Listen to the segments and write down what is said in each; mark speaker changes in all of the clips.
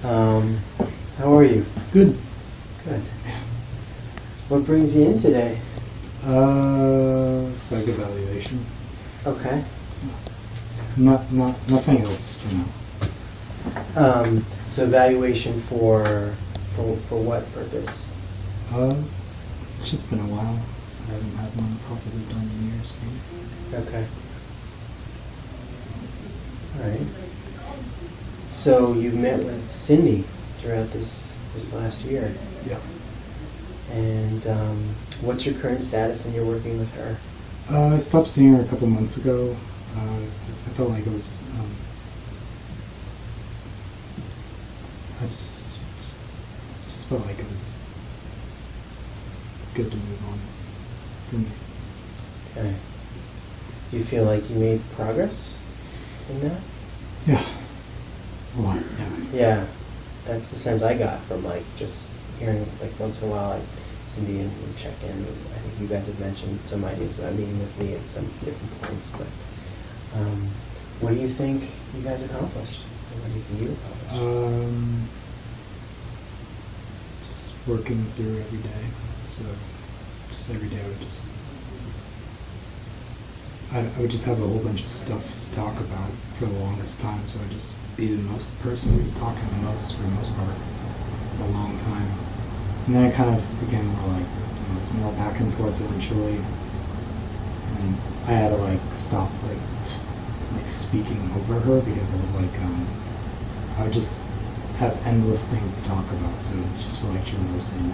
Speaker 1: Um, how are you?
Speaker 2: Good.
Speaker 1: Good. What brings you in today?
Speaker 2: Psych evaluation.
Speaker 1: Okay.
Speaker 2: Nothing else for now.
Speaker 1: So evaluation for what purpose?
Speaker 2: Uh, it's just been a while. I haven't had one properly done in years, maybe.
Speaker 1: Okay. All right. So you met with Cindy throughout this last year,
Speaker 2: Yeah.
Speaker 1: and what's your current status in your working with her?
Speaker 2: I stopped seeing her a couple months ago. I felt like it was. I just felt like it was good to move on for me.
Speaker 1: Okay. Do you feel like you made progress in that?
Speaker 2: Yeah. A lot. Yeah.
Speaker 1: Yeah, that's the sense I got from like just hearing like once in a while like Cindy and check in. And I think you guys have mentioned some ideas about meeting with me at some different points. But what do you think you guys accomplished? And what do you think you accomplished?
Speaker 2: Just working through every day. So just every day I would just have a whole bunch of stuff to talk about for the longest time. So I'd just be the most person who's talking the most for the most part for a long time. And then it kind of became more like, it's more back and forth eventually. And I had to like stop like speaking over her because it was like, I would just have endless things to talk about. So it just felt like she was never saying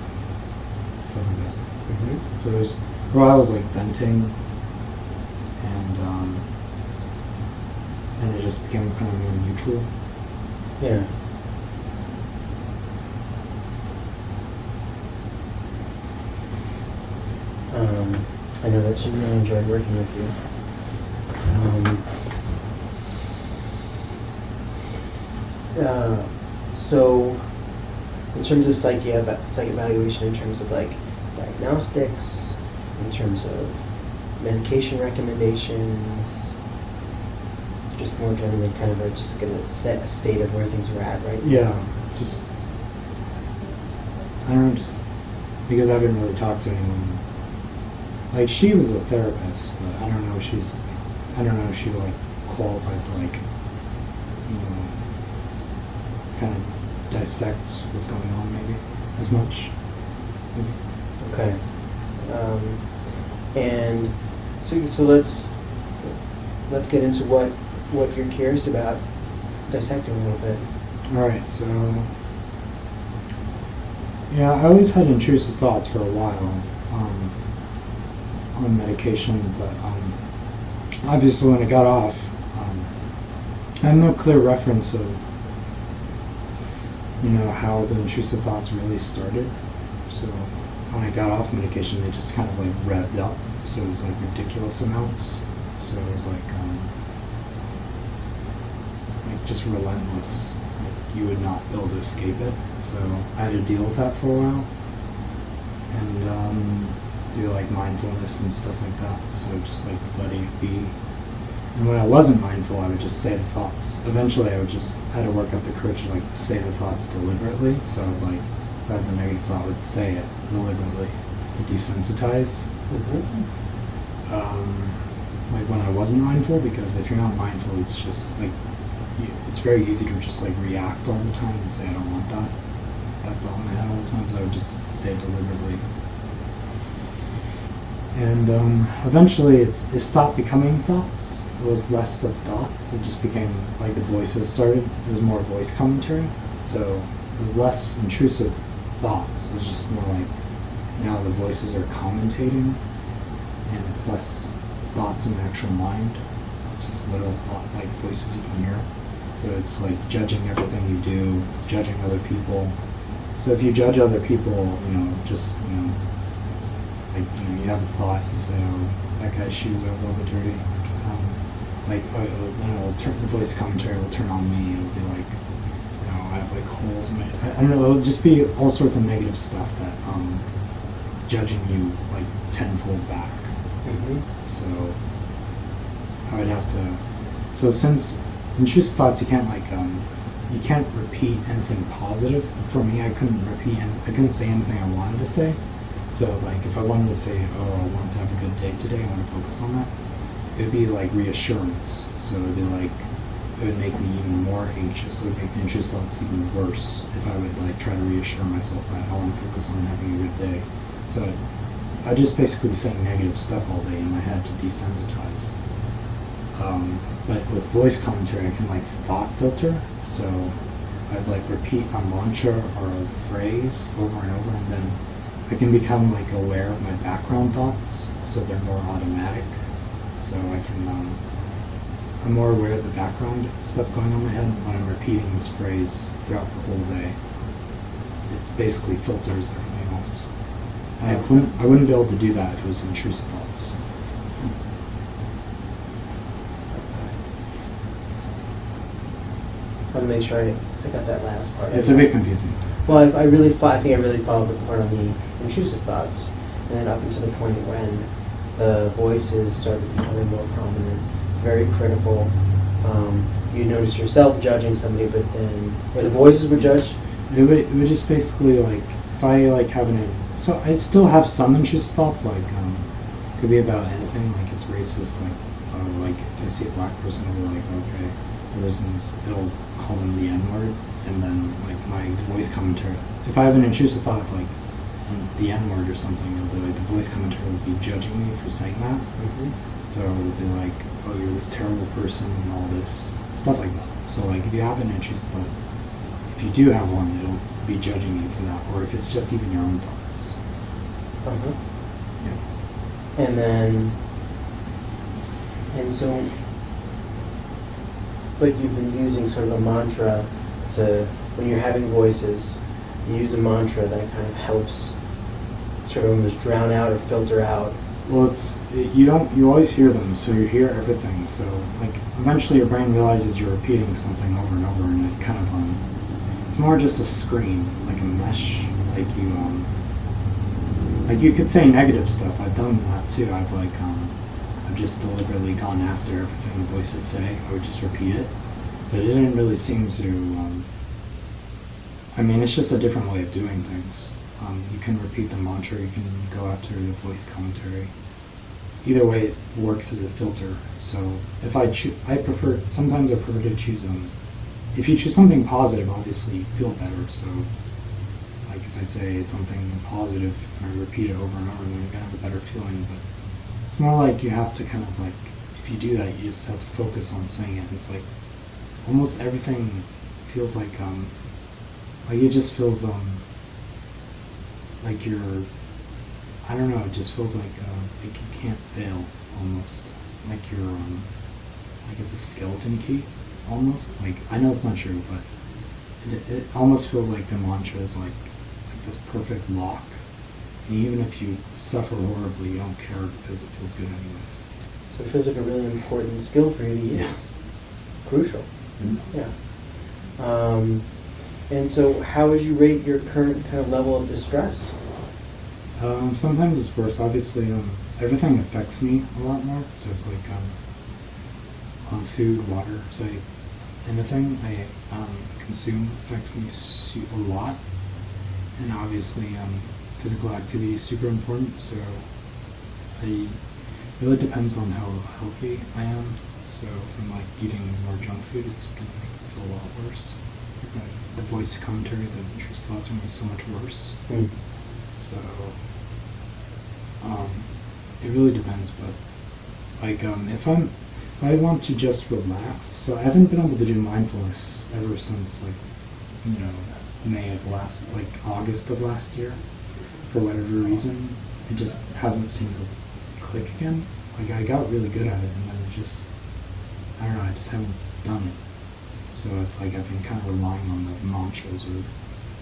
Speaker 2: stuff like that.
Speaker 1: Mm-hmm.
Speaker 2: So it was, or I was like venting, and it just became kind of more neutral.
Speaker 1: Yeah. I know that she really enjoyed working with you. So, in terms of psych evaluation, in terms of like diagnostics, in terms of medication recommendations, just more generally kind of just going to set a state of where things are at, right?
Speaker 2: Yeah, just, I don't know, just because I haven't really talked to anyone. Like, she was a therapist, but I don't know if she like qualifies to like, kind of dissect what's going on maybe as much. Maybe.
Speaker 1: Okay. And so let's get into what you're curious about dissecting a little bit.
Speaker 2: All right, so yeah, I always had intrusive thoughts for a while on medication, but obviously when I got off, I have no clear reference of how the intrusive thoughts really started. So when I got off medication, they just kind of like revved up. So it was like ridiculous amounts. So it was like just relentless. Like you would not be able to escape it. So I had to deal with that for a while, and do like mindfulness and stuff like that. So just like letting it be. And when I wasn't mindful, I would just say the thoughts. Eventually, I would just had to work up the courage to like say the thoughts deliberately. So I would like, if I had the negative thought, I would say it deliberately to desensitize. Like when I wasn't mindful, because if you're not mindful, it's just like it's very easy to just like react all the time and say I don't want that thought in my head all the time. So I would just say it deliberately. And eventually, it stopped becoming thoughts. It was less of thoughts. It just became like the voices started. It was more voice commentary. So it was less intrusive thoughts. It was just more like now the voices are commentating, and it's less thoughts in the actual mind. It's just little thought like voices you can hear. So it's like judging everything you do, judging other people. So if you judge other people, like you have a thought, you say, oh, that guy's shoes are a little bit dirty. The voice commentary will turn on me. It'll be like, I have like holes in my. I don't know. It'll just be all sorts of negative stuff that judging you like tenfold back.
Speaker 1: Mm-hmm.
Speaker 2: So I would have to. So since intrusive thoughts, you can't like you can't repeat anything positive. For me, I couldn't I couldn't say anything I wanted to say. So like if I wanted to say, oh, I want to have a good day today, I want to focus on that, it would be like reassurance. So it would be like, it would make me even more anxious. It would make the anxious thoughts even worse if I would like try to reassure myself that I want to focus on having a good day. So I just basically be saying negative stuff all day in my head to desensitize. But with voice commentary, I can like thought filter. So I'd like repeat a mantra or a phrase over and over, and then I can become like aware of my background thoughts, so they're more automatic. So I can, I'm more aware of the background stuff going on in my head when I'm repeating this phrase throughout the whole day. It basically filters everything else. I wouldn't be able to do that if it was intrusive thoughts.
Speaker 1: Just want to make sure I got that last part.
Speaker 2: It's a bit confusing.
Speaker 1: Well, I think I really followed the part on the intrusive thoughts, and then up until the point when the voices started becoming more prominent, very critical. You notice yourself judging somebody, but then where the voices would judge.
Speaker 2: It would just basically like, if I like have so I still have some intrusive thoughts, like could be about anything, like it's racist, like if I see a black person, I'll be like, okay, the person's, it'll call them the N-word, and then like my voice commentary, if I have an intrusive thought like the N-word or something, it'll be like the voice commentary will be judging me for saying that. So it'll be like, oh, you're this terrible person and all this stuff like that. So like if you have an intrusive thought, if you do have one, it'll be judging you for that, or if it's just even your own thoughts. Yeah.
Speaker 1: And so, but you've been using sort of a mantra to, when you're having voices, you use a mantra that kind of helps sort of almost drown out or filter out.
Speaker 2: Well, you always hear them, so you hear everything. So like eventually your brain realizes you're repeating something over and over, and it kind of it's more just a screen, like a mesh. Like you could say negative stuff. I've done that too. I've just deliberately gone after everything the voices say. I would just repeat it, but it didn't really seem to. I mean, it's just a different way of doing things. You can repeat the mantra. You can go after the voice commentary. Either way, it works as a filter. So if sometimes I prefer to choose if you choose something positive, obviously you feel better. So like if I say something positive and I repeat it over and over, then you're gonna have a better feeling. But it's more like you have to kind of like, if you do that, you just have to focus on saying it. It's like almost everything feels like it just feels like you're, I don't know, it just feels like you can't fail almost. Like you're like it's a skeleton key almost. Like I know it's not true, but it almost feels like the mantra is like this perfect lock. And even if you suffer horribly, you don't care because it feels good anyways.
Speaker 1: So it feels like a really important skill for you to use.
Speaker 2: Yeah.
Speaker 1: Crucial.
Speaker 2: Mm-hmm.
Speaker 1: Yeah. And so how would you rate your current kind of level of distress?
Speaker 2: Sometimes it's worse. Obviously, everything affects me a lot more. So it's like food, water, so anything I consume affects me a lot. And obviously, physical activity is super important. So it really depends on how healthy I am. So if I'm like eating more junk food, it's gonna make me feel a lot worse. The voice commentary, the intrusive thoughts are gonna be so much worse. So it really depends, but like if I want to just relax, so I haven't been able to do mindfulness ever since like May of August of last year, for whatever reason. It just hasn't seemed to click again. Like I got really good at it, and then it just, I don't know, I just haven't done it. So it's like I've been kind of relying on the mantras or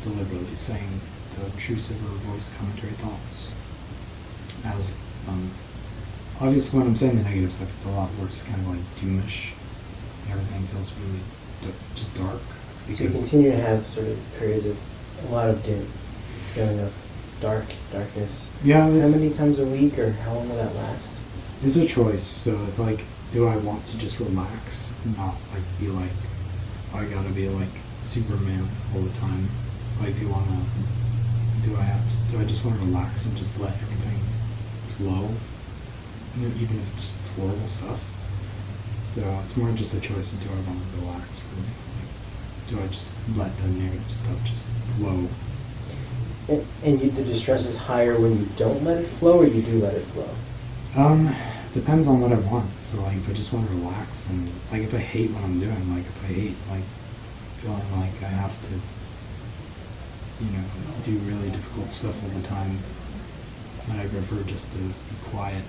Speaker 2: deliberately saying the intrusive or voice commentary thoughts. As obviously when I'm saying the negative stuff, it's a lot worse. It's kind of like doomish. Everything feels really just dark.
Speaker 1: So you continue to have sort of periods of a lot of doom, feeling of darkness.
Speaker 2: Yeah.
Speaker 1: How many times a week, or how long will that last?
Speaker 2: It's a choice. So it's like, do I want to just relax and not like be like, oh, I gotta be like Superman all the time. Like, do I just want to relax and just let everything flow? You know, even if it's just horrible stuff. So it's more just a choice of do I want to relax really? Like, do I just let the negative stuff just flow?
Speaker 1: And the distress is higher when you don't let it flow, or you do let it flow?
Speaker 2: Depends on what I want. So like if I just want to relax and like if I hate what I'm doing, like if I hate like feeling like I have to, you know, do really difficult stuff all the time, and I prefer just to be quiet,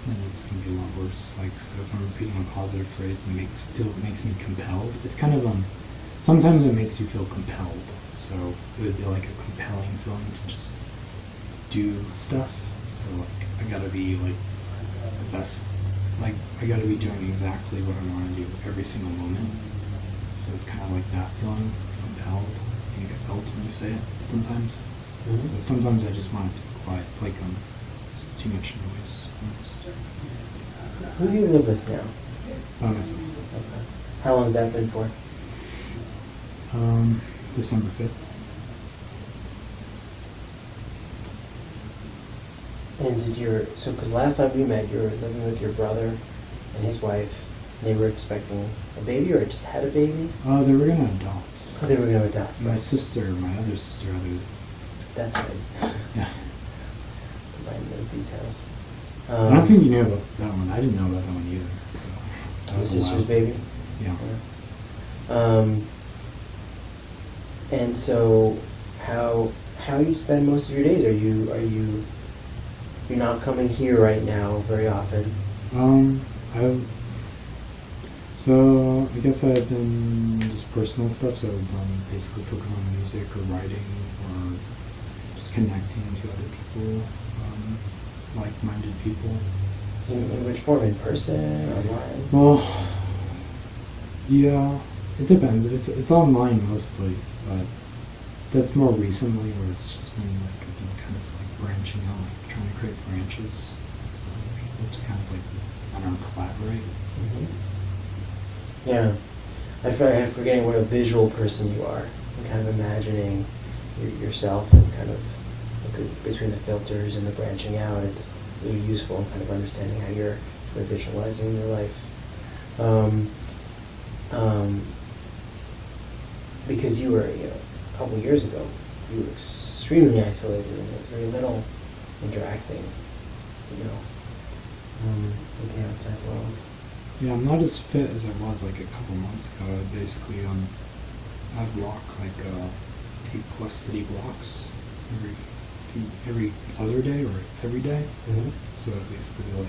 Speaker 2: then it's gonna be a lot worse. Like so if I'm repeating a positive phrase and it makes me compelled, it's kind of sometimes it makes you feel compelled. So it would be like a compelling feeling to just do stuff. So like I gotta be like the best, like I gotta be doing exactly what I want to do every single moment. So it's kind of like that feeling, compelled. You get compelled when you say it sometimes.
Speaker 1: Mm-hmm.
Speaker 2: So sometimes I just want it to be quiet. It's like it's too much noise.
Speaker 1: Who do you live with now?
Speaker 2: By myself.
Speaker 1: Okay. How long has that been for?
Speaker 2: December 5th.
Speaker 1: And because last time we met, you were living with your brother and his wife, and they were expecting a baby, or just had a baby?
Speaker 2: They were gonna adopt.
Speaker 1: Oh, they were going to adopt.
Speaker 2: My other sister,
Speaker 1: That's right.
Speaker 2: yeah.
Speaker 1: Combine those details.
Speaker 2: I don't think you knew about that one. I didn't know about that one either. So
Speaker 1: The sister's baby?
Speaker 2: Yeah.
Speaker 1: And so how you spend most of your days? You're not coming here right now very often?
Speaker 2: I guess I've been just personal stuff, so basically focus on music or writing or just connecting to other people, like-minded people. So,
Speaker 1: In which form? In person? Online?
Speaker 2: well, yeah, it depends. It's online mostly, but that's more recently where it's just been like I've been kind of like branching out, like trying to create branches so other people to kind of like, I don't know, collaborate.
Speaker 1: Mm-hmm. Yeah. I'm forgetting what a visual person you are, and kind of imagining yourself and kind of between the filters and the branching out. It's really useful in kind of understanding how you're visualizing your life. Because you were, a couple of years ago, you were extremely isolated and had very little interacting, with the outside world.
Speaker 2: Yeah, I'm not as fit as I was like a couple months ago. Basically, I'd walk like 8+ city blocks every other day or every day.
Speaker 1: Mm-hmm.
Speaker 2: So basically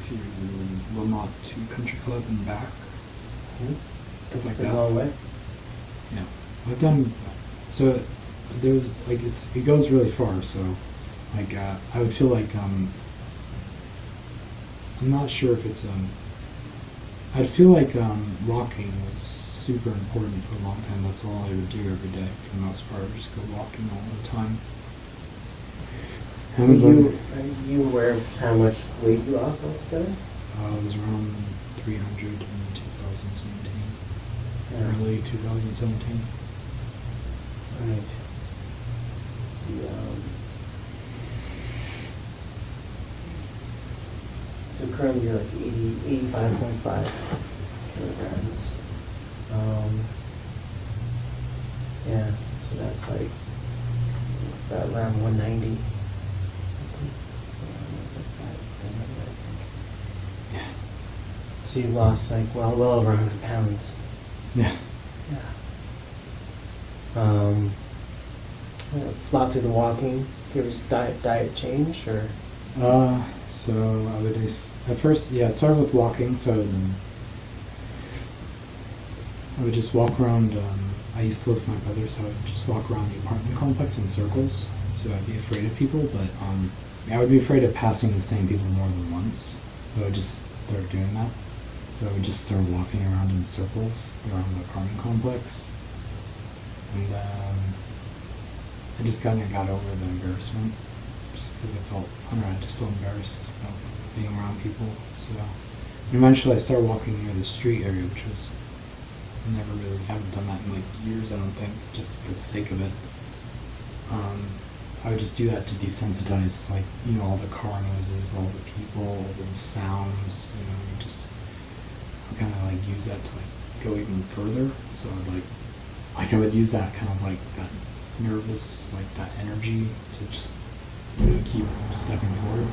Speaker 2: to Wilmot to Country Club and back.
Speaker 1: Mm-hmm.
Speaker 2: Stuff like
Speaker 1: a
Speaker 2: that.
Speaker 1: long way.
Speaker 2: Yeah, I've done. So there's like it goes really far. So like I would feel like I'm not sure if it's I'd feel like walking was super important for a long time. That's all I would do every day for the most part. I would just go walking all the time.
Speaker 1: Are you aware of how much weight you lost altogether?
Speaker 2: It was around 300 in 2017.
Speaker 1: Yeah.
Speaker 2: Early 2017.
Speaker 1: Right. So currently you're like 85.5 kilograms. Yeah, so that's like about around 190 something. It's like that, I think.
Speaker 2: Yeah.
Speaker 1: So you've lost like well over 100 pounds.
Speaker 2: Yeah.
Speaker 1: Yeah. A lot through the walking. Do you ever diet change or?
Speaker 2: So I would at first, yeah, start with walking. So I would just walk around. I used to live with my brother, so I would just walk around the apartment complex in circles. So I'd be afraid of people, but I would be afraid of passing the same people more than once. So I would just start doing that. So I would just start walking around in circles around the apartment complex, and I just kind of got over the embarrassment, just because I just felt embarrassed about being around people. So eventually I started walking near the street area, which was never really haven't done that in like years, I don't think, just for the sake of it. I would just do that to desensitize, like, all the car noises, all the people, all the sounds, just kind of like use that to like go even further. So I would use that kind of like that nervous, like that energy to just keep stepping forward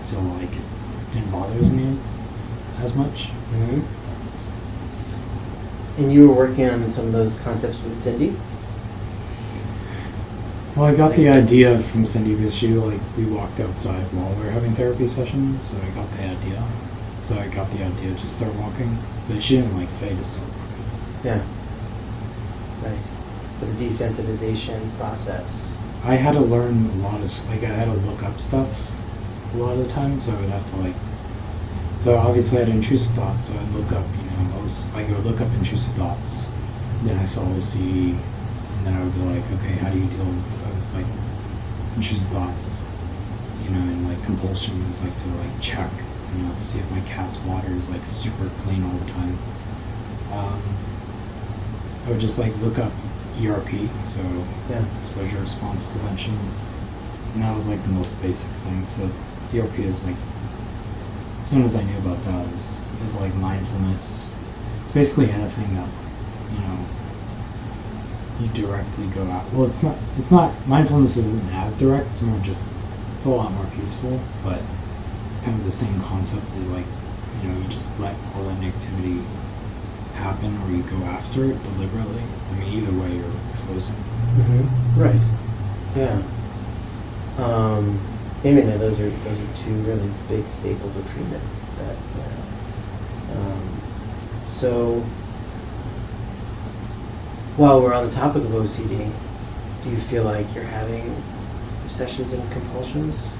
Speaker 2: until like it didn't bother me as much.
Speaker 1: Mm-hmm. And you were working on some of those concepts with Cindy?
Speaker 2: Well, I got the idea from Cindy because we walked outside while we were having therapy sessions, so I got the idea. So I got the idea to start walking, but she didn't say to start walking.
Speaker 1: Yeah. Right. But the desensitization process.
Speaker 2: I had to learn a lot of, I had to look up stuff a lot of the time, so I would have to so obviously I had intrusive thoughts, so I'd look up, I would look up intrusive thoughts, then I saw OCD, and then I would be like, okay, how do you deal with intrusive thoughts, and compulsions, to check, to see if my cat's water is super clean all the time. I would just look up ERP, so exposure response prevention, and that was the most basic thing. So ERP is as soon as I knew about that, it was mindfulness. It's basically anything that you directly go out. Well, it's not mindfulness isn't as direct. It's more just, it's a lot more peaceful, but it's kind of the same concept that you just let all that negativity happen, or you go after it deliberately. I mean, either way, you're exposing.
Speaker 1: Mm-hmm. Right. Yeah. Those are two really big staples of treatment. So, while we're on the topic of OCD, do you feel like you're having obsessions and compulsions?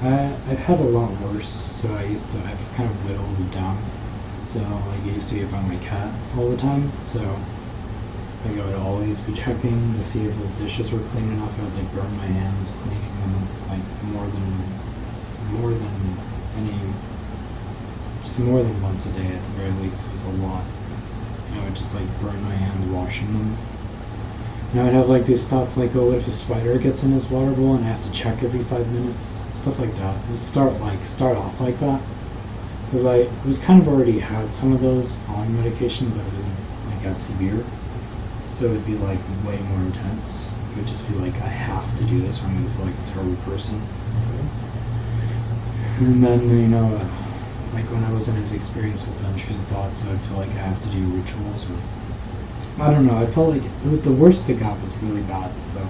Speaker 2: I've had a lot worse. So I've kind of whittled it down. So I used to be around my cat all the time. So I would always be checking to see if his dishes were clean enough. I would burn my hands cleaning them more than once a day at the very least. It was a lot. I would just burn my hands washing them. And I would have these thoughts oh, what if a spider gets in his water bowl and I have to check every 5 minutes? Stuff like that. It would start off like that. Because I was kind of already had some of those on medication, but it wasn't as severe. So it'd be way more intense. It would just be I have to do this or I'm going to feel like a terrible person. And then, when I was in his experience with intrusive thoughts, I'd feel I have to do rituals, or I don't know. I felt the worst it got was really bad. So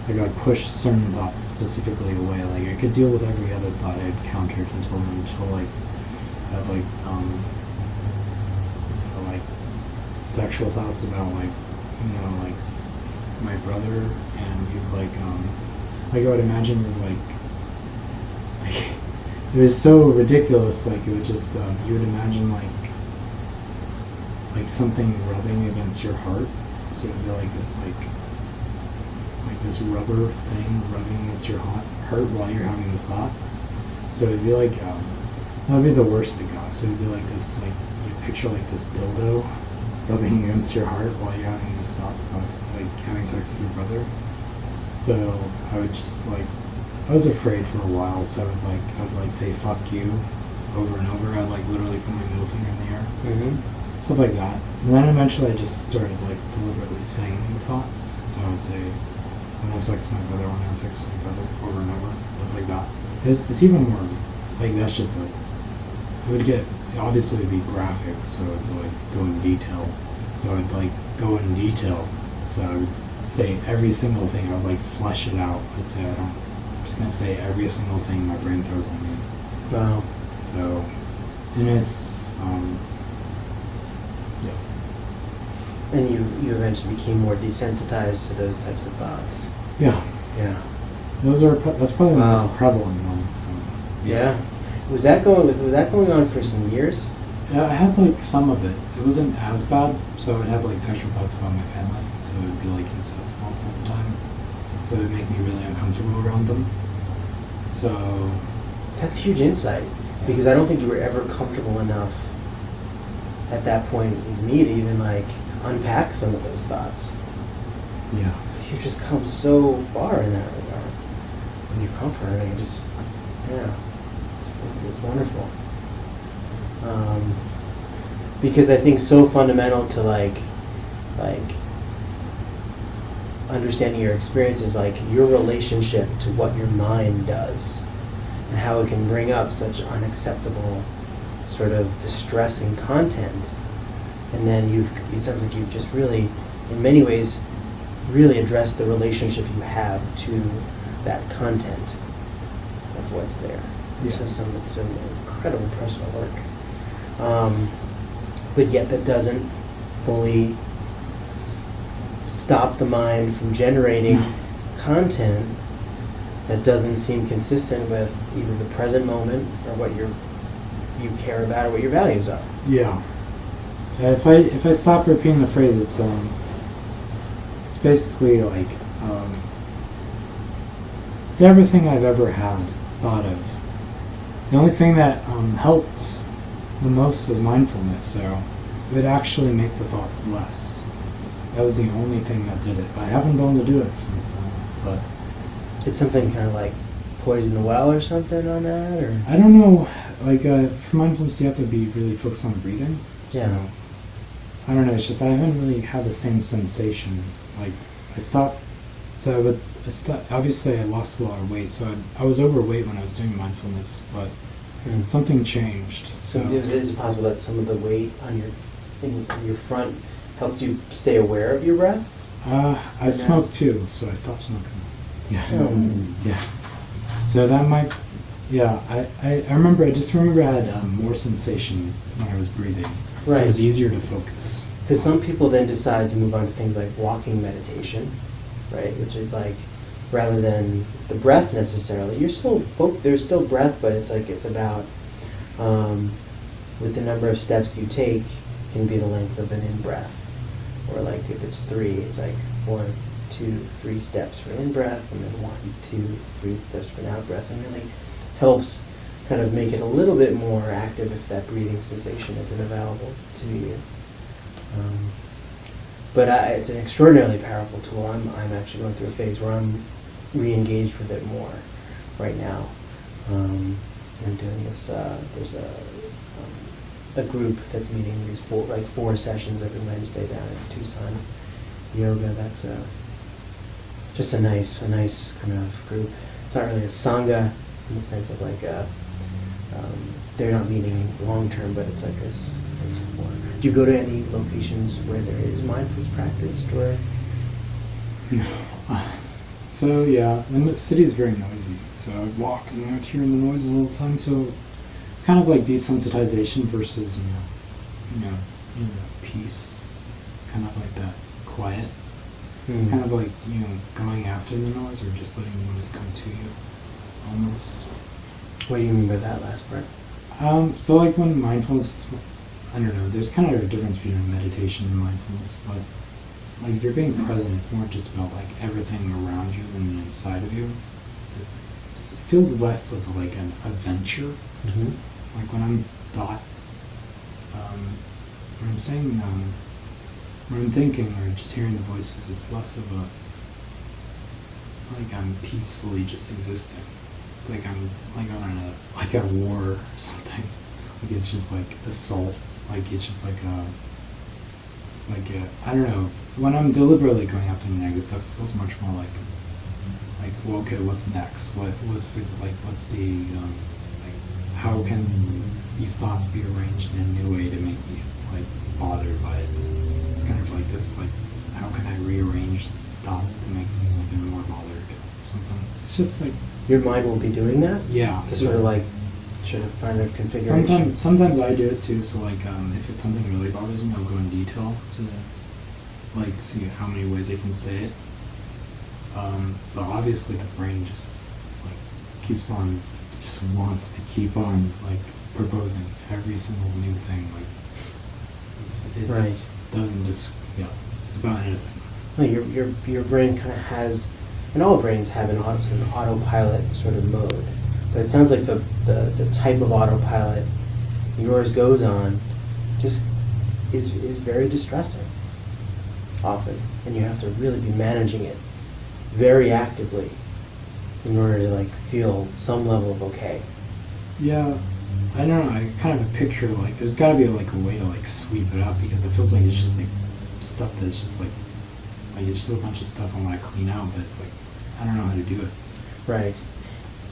Speaker 2: I pushed certain thoughts specifically away. I could deal with every other thought I encountered until I had sexual thoughts about my brother, and I would imagine it was it was so ridiculous. It would just you would imagine something rubbing against your heart. So it'd be this rubber thing rubbing against your heart while you're having the thought. So it'd be that would be the worst it got. So it'd be this you picture this dildo rubbing against your heart while you're having these thoughts about having sex with your brother. So I would just I was afraid for a while, so I would say fuck you over and over. I'd literally put my middle finger in the air. Mm-hmm. Stuff like that. And then eventually I just started deliberately saying the thoughts. So I would say, I want to have sex with my brother, I want to have sex with my brother, over and over, stuff like that. It's even more, that's just it would get, obviously it would be graphic, so it would go in detail. So I'd go in detail. So I would say every single thing, I would flesh it out. I'd say I'm just going to say every single thing my brain throws at me.
Speaker 1: Wow.
Speaker 2: So, and it's, yeah.
Speaker 1: And you eventually became more desensitized to those types of thoughts.
Speaker 2: Yeah.
Speaker 1: Yeah.
Speaker 2: That's probably the most prevalent one. So,
Speaker 1: yeah. Was that going on for some years?
Speaker 2: Yeah, I had some of it. It wasn't as bad, so I'd have sexual thoughts about my family. So it would be incest thoughts all the time. So it would make me really uncomfortable around them. So
Speaker 1: that's huge insight, because I don't think you were ever comfortable enough at that point with me to even like unpack some of those thoughts.
Speaker 2: Yeah.
Speaker 1: You just come so far in that regard with your comfort, and you just, yeah, it's wonderful. Because I think so fundamental to like understanding your experience is like your relationship to what your mind does and how it can bring up such unacceptable sort of distressing content, and then it sounds like you've just really in many ways really addressed the relationship you have to that content of what's there.
Speaker 2: Yeah.
Speaker 1: So some incredible personal work, but yet that doesn't fully stop the mind from generating content that doesn't seem consistent with either the present moment or what you care about or what your values are.
Speaker 2: Yeah. If I stop repeating the phrase, it's basically like it's everything I've ever had thought of. The only thing that helped the most was mindfulness, so it would actually make the thoughts less. That was the only thing that did it. But I haven't been able to do it since then. But
Speaker 1: it's something kind of like poison the well or something on that, or
Speaker 2: I don't know. Like for mindfulness, you have to be really focused on breathing.
Speaker 1: yeah.
Speaker 2: So, I don't know. It's just I haven't really had the same sensation. Like I stopped. So obviously I lost a lot of weight. So I was overweight when I was doing mindfulness, but something changed.
Speaker 1: So is it possible that some of the weight on in your front helped you stay aware of your breath?
Speaker 2: I smoked too, so I stopped smoking. Yeah. Yeah. So that might. Yeah. I remember. I just remember I had more sensation when I was breathing. So
Speaker 1: Right.
Speaker 2: it was easier to focus.
Speaker 1: Because some people then decide to move on to things like walking meditation, right? Which is like, rather than the breath necessarily, there's still breath, but it's about, with the number of steps you take can be the length of an in-breath. Or like if it's 3, it's like 1, 2, 3 steps for in-breath, and then 1, 2, 3 steps for an out-breath, and really helps kind of make it a little bit more active if that breathing sensation isn't available to you. But it's an extraordinarily powerful tool. I'm actually going through a phase where I'm re-engaged with it more right now. I'm doing this. There's a group that's meeting these 4 sessions every Wednesday down at Tucson Yoga. That's just a nice kind of group. It's not really a sangha in the sense of like they're not meeting long term, but it's like this. Do you go to any locations where there is mindfulness practiced, or?
Speaker 2: No. So yeah, and the city is very noisy. So I walk and I'm hearing the noise all the time. So it's kind of like desensitization versus peace, kind of like that quiet. It's kind of like going after the noise or just letting the noise come to you, almost.
Speaker 1: What do you mean by that last part?
Speaker 2: So like when mindfulness, I don't know, there's kind of a difference between meditation and mindfulness, but like if you're being present, it's more just about like everything around you than inside of you. It feels less of like an adventure.
Speaker 1: Mm-hmm.
Speaker 2: Like when I'm when I'm saying, when I'm thinking or just hearing the voices, it's less of a, like I'm peacefully just existing. It's like I'm like on a war or something. Like it's just like assault. Like it's just like I don't know. When I'm deliberately going after the negative stuff, it feels much more like well, okay, what's next? What's the how can these thoughts be arranged in a new way to make me like bothered by it? It's kind of like this, like how can I rearrange these thoughts to make me even more bothered or something? It's just like
Speaker 1: Your mind will be doing that?
Speaker 2: yeah,
Speaker 1: To sort of like try to find a configuration?
Speaker 2: Sometimes I do it too. So like if it's something really bothers me, I'll go in detail to like see how many ways I can say it. But obviously the brain just like keeps on, just wants to keep on like proposing every single new thing. Like it's
Speaker 1: Right.
Speaker 2: doesn't just it's about anything.
Speaker 1: No, your brain kind of has, and all brains have an sort of autopilot sort of mode. But it sounds like the type of autopilot yours goes on just is very distressing often, and you have to really be managing it very actively in order to like feel some level of okay.
Speaker 2: Yeah, I don't know. I kind of picture like there's got to be like a way to like sweep it up because it feels like it's just like stuff that's just like it's just a bunch of stuff I want to clean out, but it's like I don't know how to do it.
Speaker 1: Right.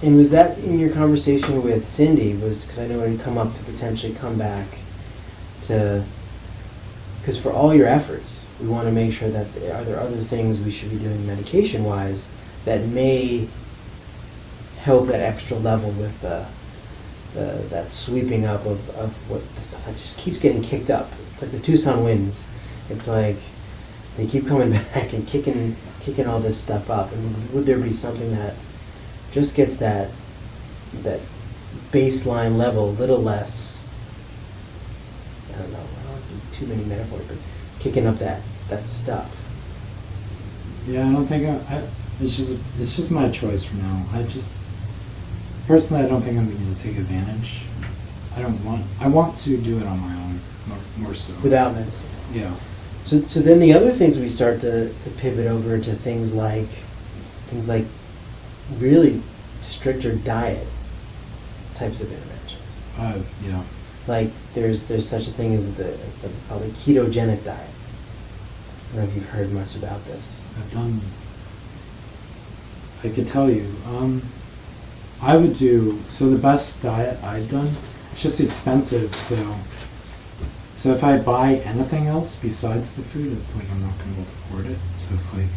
Speaker 1: And was that in your conversation with Cindy? Was because I know it had come up to potentially come back to, because for all your efforts, we want to make sure that are there other things we should be doing medication-wise that may help that extra level with that sweeping up of what the stuff that just keeps getting kicked up. It's like the Tucson winds. It's like they keep coming back and kicking all this stuff up. And would there be something that just gets that baseline level a little less, I don't know, I don't want to do too many metaphors, but kicking up that stuff.
Speaker 2: Yeah, I don't think it's just my choice for now. Personally, I don't think I'm going to take advantage. I want to do it on my own, more so.
Speaker 1: Without medicines.
Speaker 2: Yeah.
Speaker 1: So then the other things we start to pivot over to things like really stricter diet types of interventions.
Speaker 2: Yeah.
Speaker 1: Like there's such a thing as something called a ketogenic diet. I don't know if you've heard much about this.
Speaker 2: I could tell you, I would do, so the best diet I've done, it's just expensive, so if I buy anything else besides the food, it's like I'm not going to be able to afford it. So it's like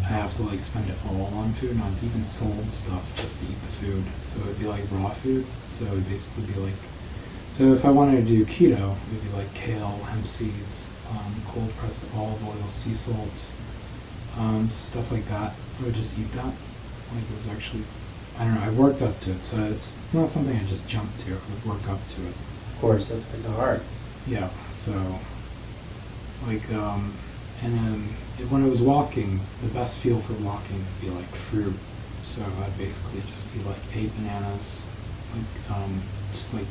Speaker 2: I have to like spend it all on food, not even sold stuff, just to eat the food. So it'd be like raw food. So it'd basically be like, so if I wanted to do keto, it'd be like kale, hemp seeds, cold pressed olive oil, sea salt, stuff like that. I would just eat that. Like it was actually, I don't know, I worked up to it. So it's not something I just jumped to. I would work up to it.
Speaker 1: Of course, that's because of heart.
Speaker 2: Yeah, so, like, and then when I was walking, the best fuel for walking would be like fruit. So I'd basically just do like 8 bananas, like, just like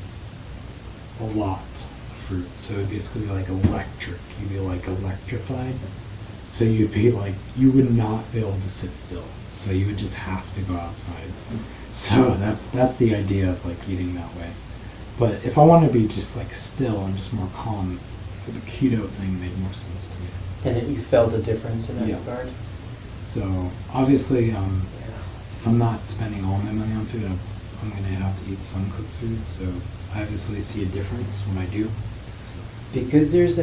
Speaker 2: a lot of fruit. So it'd basically be like electric. You'd be like electrified. So you'd be like, you would not be able to sit still. So you would just have to go outside. So that's the idea of like eating that way. But if I want to be just like still and just more calm, the keto thing made more sense to me.
Speaker 1: And you felt a difference in that regard?
Speaker 2: So obviously, if I'm not spending all my money on food, I'm going to have to eat some cooked food. So I obviously see a difference when I do.
Speaker 1: Because there's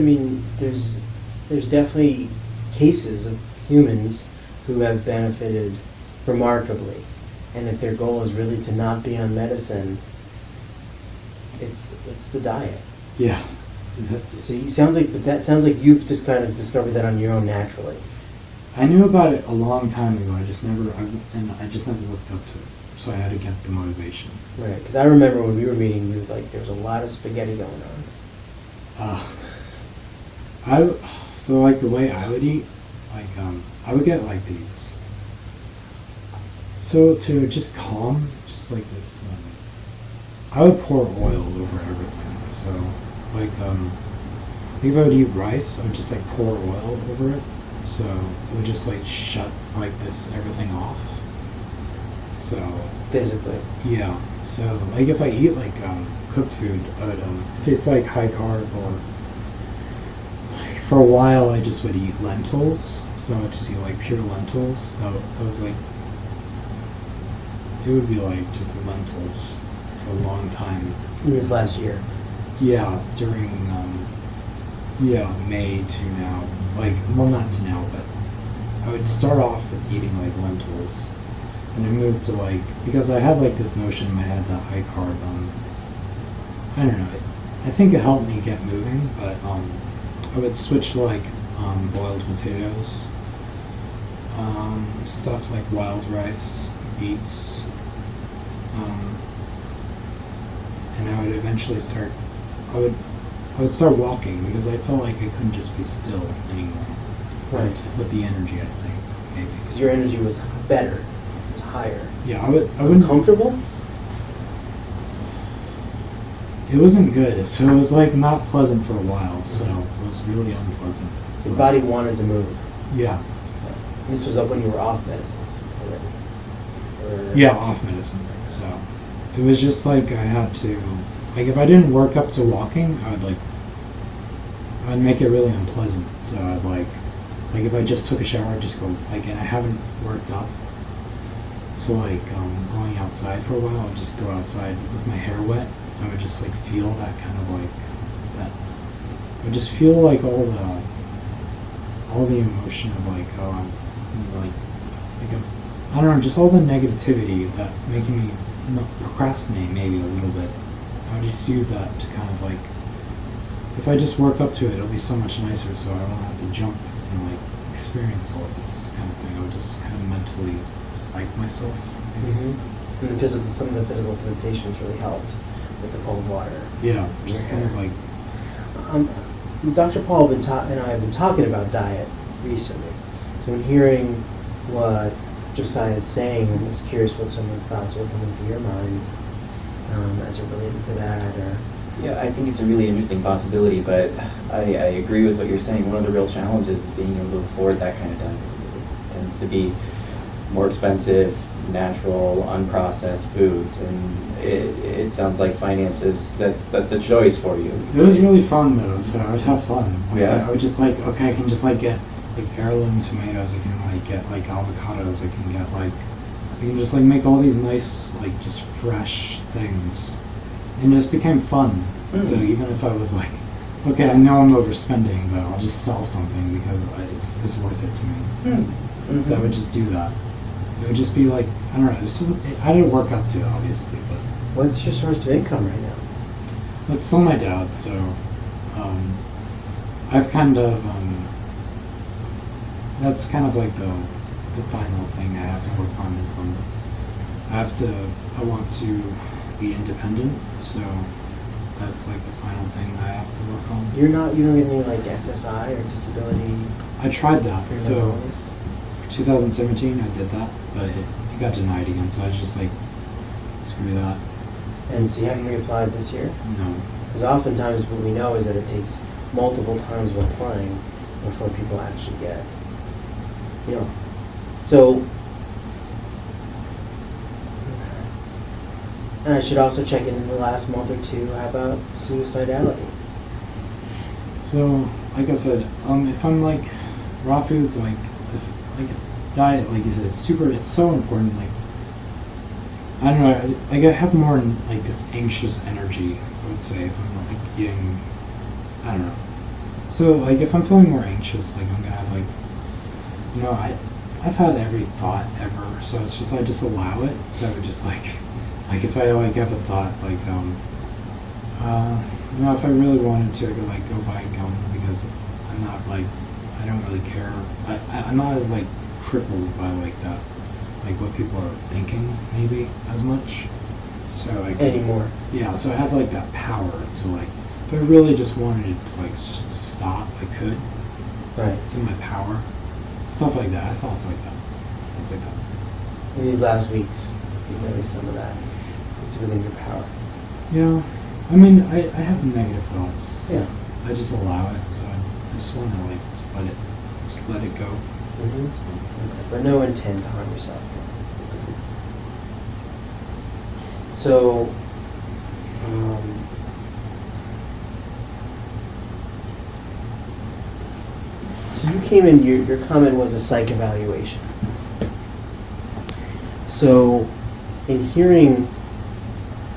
Speaker 1: definitely cases of humans who have benefited remarkably. And if their goal is really to not be on medicine, it's the diet.
Speaker 2: Yeah.
Speaker 1: So that sounds like you've just kind of discovered that on your own naturally.
Speaker 2: I knew about it a long time ago. I just never looked up to it. So I had to get the motivation.
Speaker 1: Right. Because I remember when we were meeting, there was a lot of spaghetti going on.
Speaker 2: So like the way I would eat, like I would get like these. So to just calm, just like this, I would pour oil over everything. So like if I would eat rice, I would just like pour oil over it. So it would just like shut like this everything off. So
Speaker 1: Physically.
Speaker 2: yeah. So like if I eat like cooked food, I would, if it's like high carb or like for a while I just would eat lentils. So I would just eat like pure lentils. That was like, it would be like just lentils for a long time.
Speaker 1: In this last year.
Speaker 2: Yeah, during May to now. Like, well, not to now, but I would start off with eating like lentils, and then move to like, because I had like this notion in my head that high carb, I don't know, I think it helped me get moving, but I would switch to like boiled potatoes, stuff like wild rice, beets, and I would eventually start, I would start walking because I felt like I couldn't just be still anymore.
Speaker 1: Right.
Speaker 2: With the energy, I think, maybe.
Speaker 1: Because your energy was better. It was higher.
Speaker 2: Yeah, I wouldn't.
Speaker 1: Comfortable?
Speaker 2: it wasn't good. So it was like not pleasant for a while. So it was really unpleasant.
Speaker 1: So your body wanted to move.
Speaker 2: Yeah.
Speaker 1: This was up when you were off medicines already. Or
Speaker 2: Yeah, off medicine. So it was just like I had to, like if I didn't work up to walking, I'd make it really unpleasant. So I'd like if I just took a shower, I'd just go and I haven't worked up. So going outside for a while, I'd just go outside with my hair wet. I would just feel that kind of that. I would just feel all the emotion of oh I'm I don't know, just all the negativity that making me procrastinate maybe a little bit. I would just use that to kind of if I just work up to it, it'll be so much nicer. So I won't have to jump and experience all this kind of thing. I would just kind of mentally psych myself.
Speaker 1: Mm-hmm. And some of the physical sensations really helped with the cold water.
Speaker 2: Yeah, just kind of
Speaker 1: Dr. Paul and I have been talking about diet recently. So in hearing what Josiah is saying, I'm just curious what some of the thoughts were coming to your mind as it related to that. Or
Speaker 3: Yeah, I think it's a really interesting possibility, but I agree with what you're saying. One of the real challenges is being able to afford that kind of diet. It tends to be more expensive, natural, unprocessed foods, and it sounds like finances, that's a choice for you.
Speaker 2: It was really fun though, so I would have fun.
Speaker 3: Yeah.
Speaker 2: I would just okay, I can just get heirloom tomatoes, I can get avocados, I can get I can just make all these nice just fresh things. And it just became fun. So even if I was okay, I know I'm overspending, but I'll just sell something because it's worth it to me.
Speaker 3: Mm-hmm.
Speaker 2: So I would just do that. It would just be I don't know, I didn't work up to it obviously, but
Speaker 1: what's your source of income right now?
Speaker 2: it's still my dad, so I've kind of that's kind of the final thing I have to work on is I want to be independent, so that's the final thing I have to work on.
Speaker 1: You don't get any SSI or disability?
Speaker 2: I tried that.
Speaker 1: for your
Speaker 2: So
Speaker 1: illness?
Speaker 2: 2017 I did that, but it got denied again, so I was just screw that.
Speaker 1: And so you haven't reapplied this year?
Speaker 2: No.
Speaker 1: Because oftentimes what we know is that it takes multiple times of applying before people actually get, So, okay. And I should also check in the last month or two. How about suicidality?
Speaker 2: So, like I said, if I'm raw foods, diet, you said, it's so important. I don't know, I have more this anxious energy, I would say, if I'm eating, I don't know. So if I'm feeling more anxious, I'm gonna have I've had every thought ever, so it's just I just allow it. So I would just if I have a thought if I really wanted to, I could go buy gum because I'm not I don't really care. I'm not as crippled by that, what people are thinking maybe as much. So
Speaker 1: Anymore?
Speaker 2: Yeah, so I have that power to if I really just wanted to stop, I could.
Speaker 1: Right.
Speaker 2: It's in my power. Stuff like that. Thoughts like that. Stuff like that.
Speaker 1: In these last weeks, you noticed some of that. It's within your power.
Speaker 2: Yeah. I mean, I have negative thoughts.
Speaker 1: Yeah.
Speaker 2: I just allow it, so I just want to just let it go.
Speaker 1: Mm-hmm. But no intent to harm yourself. So, so you came in, your comment was a psych evaluation. So, in hearing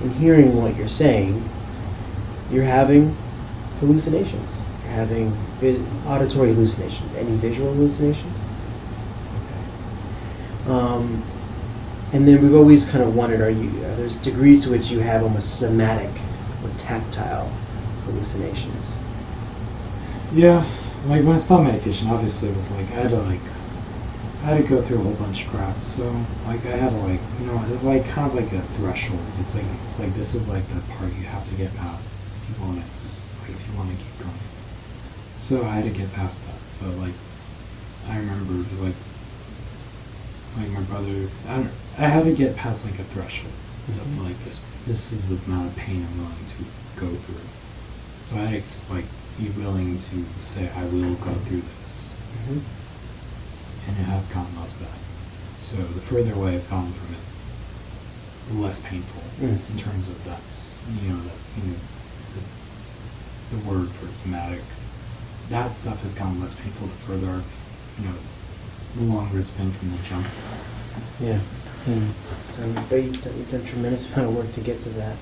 Speaker 1: what you're saying, you're having hallucinations. You're having auditory hallucinations. Any visual hallucinations? Okay. And then we've always kind of wondered, there's degrees to which you have almost somatic or tactile hallucinations?
Speaker 2: Yeah, when I stopped medication, obviously it was I had to go through a whole bunch of crap. So I had to it's kind of a threshold. It's this is the part you have to get past if you want to keep going. So I had to get past that. So I remember it was my brother. I had to get past a threshold.
Speaker 1: Mm-hmm.
Speaker 2: Of this is the amount of pain I'm willing go through. So I like be willing to say I will go through this,
Speaker 1: Mhm.
Speaker 2: and it has gotten less bad. So the further away I've gone from it, the less painful
Speaker 1: Mm.
Speaker 2: in terms of the word for somatic. That stuff has gotten less painful the further the longer it's been from the jump.
Speaker 1: Yeah. But you've done a tremendous amount of work to get to that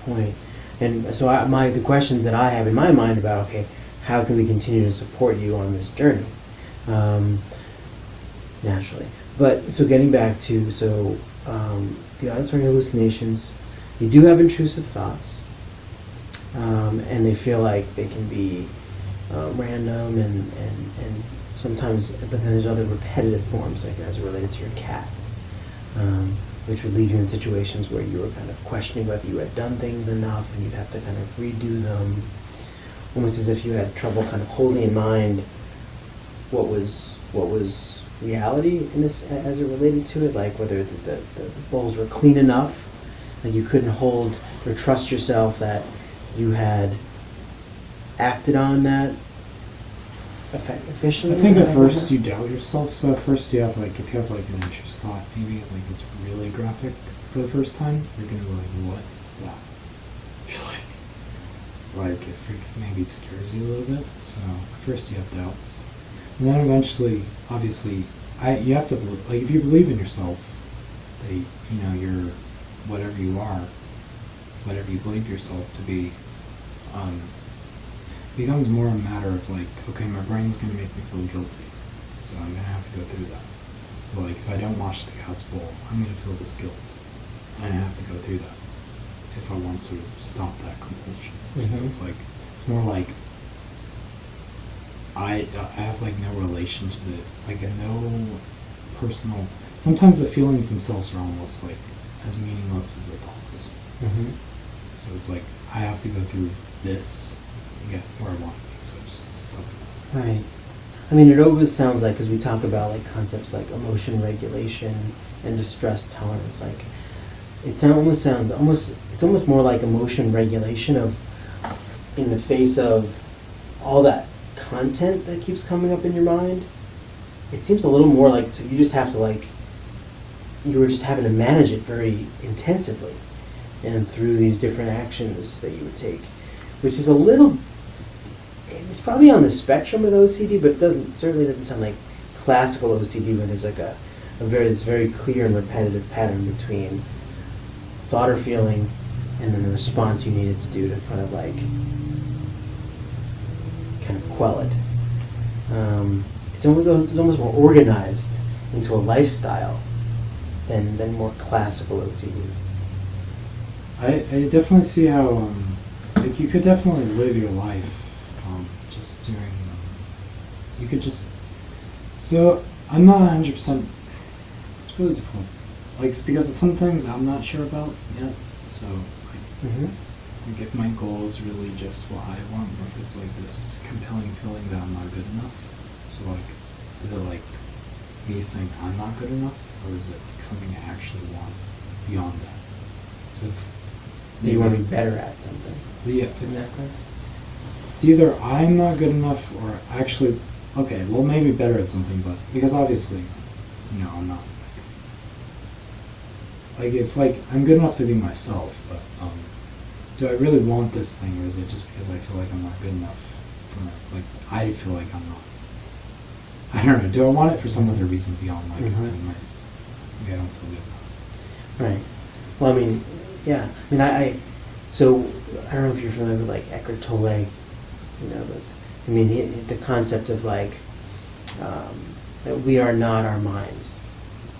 Speaker 1: point. And so the questions that I have in my mind about, okay, how can we continue to support you on this journey? Naturally. But so getting back to the auditory hallucinations, you do have intrusive thoughts, and they feel like they can be random and sometimes, but then there's other repetitive forms, like as related to your cat, which would leave you in situations where you were kind of questioning whether you had done things enough, and you'd have to kind of redo them, almost as if you had trouble kind of holding in mind what was reality in this as it related to it, like whether the bowls were clean enough, like you couldn't hold or trust yourself that you had acted on that efficiently.
Speaker 2: I think at first you doubt yourself, so at first you have if you have an anxious thought, maybe it's really graphic for the first time, you're gonna be like, what is that? You're like it freaks, maybe it scares you a little bit, so at first you have doubts. And then eventually, obviously, you have to, if you believe in yourself, that, you're whatever you are, whatever you believe yourself to be, becomes more a matter of okay, my brain's going to make me feel guilty, so I'm going to have to go through that. So if I don't wash the cat's bowl, I'm going to feel this guilt, and I have to go through that if I want to stop that compulsion.
Speaker 1: Mm-hmm.
Speaker 2: So it's more like I have no relation to no personal. Sometimes the feelings themselves are almost as meaningless as the thoughts.
Speaker 1: Mm-hmm.
Speaker 2: So it's I have to go through this to get where I want to be. So just
Speaker 1: Right. I mean, it always sounds like, because we talk about concepts like emotion regulation and distress tolerance, it's almost more like emotion regulation of, in the face of all that content that keeps coming up in your mind. It seems a little more so you just have to you were just having to manage it very intensively, and through these different actions that you would take, which is it's probably on the spectrum of OCD, but it certainly doesn't sound like classical OCD, where there's this very clear and repetitive pattern between thought or feeling and then the response you needed to do to kind of quell it. It's almost more organized into a lifestyle than more classical OCD.
Speaker 2: I definitely see how you could definitely live your life just doing you could just, so I'm not 100%. It's really difficult. It's because some things I'm not sure about yet. So
Speaker 1: Mm-hmm.
Speaker 2: if my goal is really just what I want, or if it's this compelling feeling that I'm not good enough. So is it me saying I'm not good enough, or is it something I actually want beyond that? So
Speaker 1: You want to be better at something.
Speaker 2: Yeah,
Speaker 1: In that sense?
Speaker 2: it's either I'm not good enough, or actually, okay, well maybe better at something, but because obviously, I'm not. It's I'm good enough to be myself, but do I really want this thing, or is it just because I feel like I'm not good enough? I feel like I'm not. I don't know. Do I want it for some other reason beyond
Speaker 1: Mm-hmm.
Speaker 2: maybe I don't feel good enough.
Speaker 1: Right. Well, I mean, yeah. I mean, so I don't know if you're familiar with Eckhart Tolle. The concept of that we are not our minds,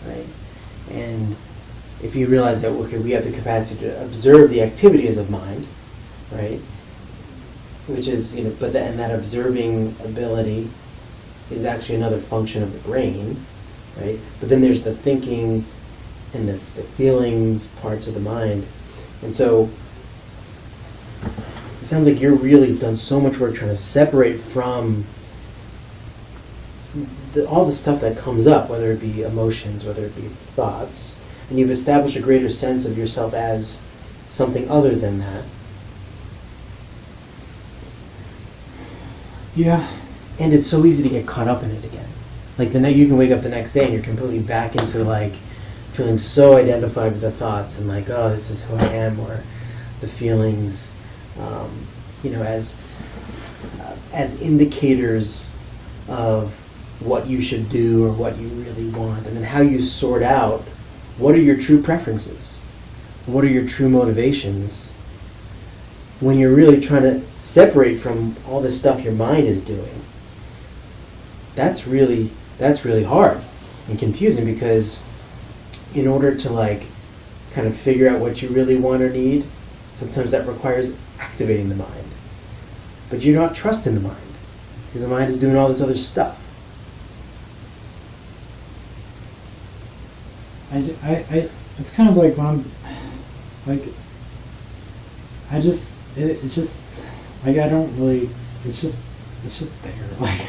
Speaker 1: right? And if you realize that, okay, we have the capacity to observe the activities of mind, right? Which is, and that observing ability is actually another function of the brain, right? But then there's the thinking and the feelings parts of the mind. And so it sounds like you're really done so much work trying to separate from all the stuff that comes up, whether it be emotions, whether it be thoughts, and you've established a greater sense of yourself as something other than that,
Speaker 2: Yeah.
Speaker 1: And it's so easy to get caught up in it again. Like you can wake up the next day and you're completely back into like feeling so identified with the thoughts and like, oh, this is who I am, or the feelings, you know, as indicators of what you should do or what you really want, and then how you sort out what are your true preferences, what are your true motivations, when you're really trying to separate from all this stuff your mind is doing. That's really hard and confusing, because in order to like kind of figure out what you really want or need, sometimes that requires activating the mind. But you're not trusting the mind, because the mind is doing all this other stuff.
Speaker 2: It's kind of like when I'm, like, it's just, like, I don't really, it's just there. Like,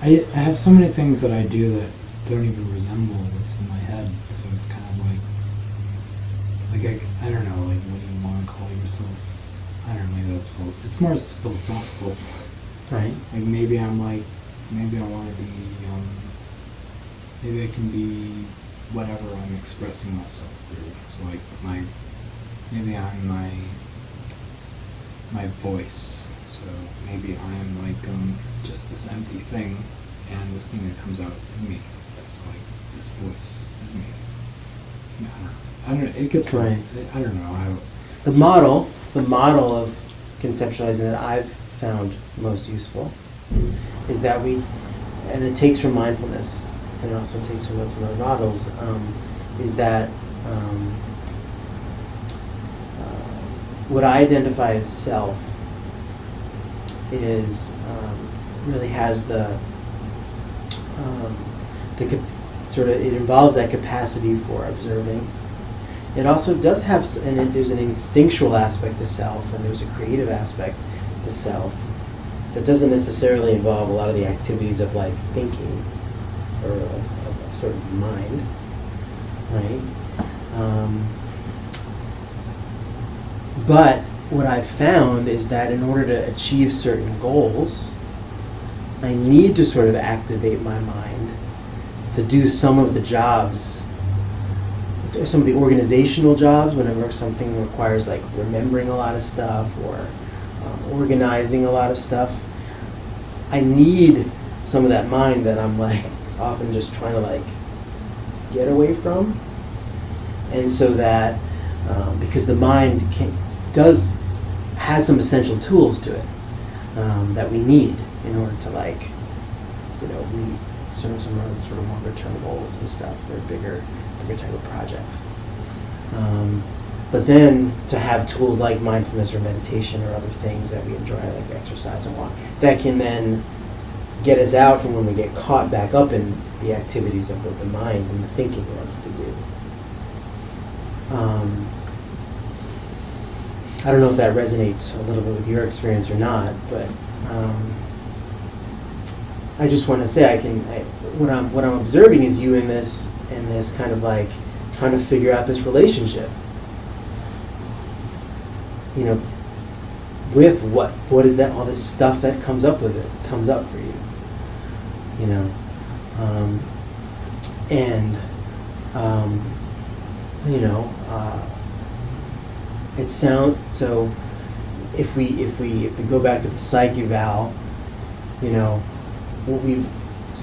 Speaker 2: I have so many things that I do that don't even resemble what's in my head, so it's kind of like I don't know, like, what do you want to call yourself? I don't know, maybe that's false. It's more philosophical.
Speaker 1: Right.
Speaker 2: Like, maybe I'm like, maybe I want to be, maybe I can be whatever I'm expressing myself through. So like maybe I'm my voice. So maybe I'm like just this empty thing, and this thing that comes out is me. So like this voice is me. I don't know. It gets
Speaker 1: right.
Speaker 2: I don't know how.
Speaker 1: The model of conceptualizing that I've found most useful is that and it takes from mindfulness, and it also takes from other models, is that what I identify as self is really has the sort of, it involves that capacity for observing. It also does have, there's an instinctual aspect to self, and there's a creative aspect to self that doesn't necessarily involve a lot of the activities of like thinking or of sort of mind, right? But what I've found is that in order to achieve certain goals, I need to sort of activate my mind to do some of the jobs, or some of the organizational jobs, whenever something requires like remembering a lot of stuff or organizing a lot of stuff. I need some of that mind that I'm like often just trying to like get away from. And so that, because the mind has some essential tools to it that we need in order to like, you know, meet some sort of longer term goals and stuff, or bigger type of projects. But then to have tools like mindfulness or meditation or other things that we enjoy, like exercise and walk, that can then get us out from when we get caught back up in the activities of the mind and the thinking it wants to do. I don't know if that resonates a little bit with your experience or not, but I just want to say what I'm observing is you in this kind of like trying to figure out this relationship, you know, with what is that, all this stuff that comes up with it, comes up for you, you know, and you know, it sounds, so if we go back to the psych eval, you know, what we've,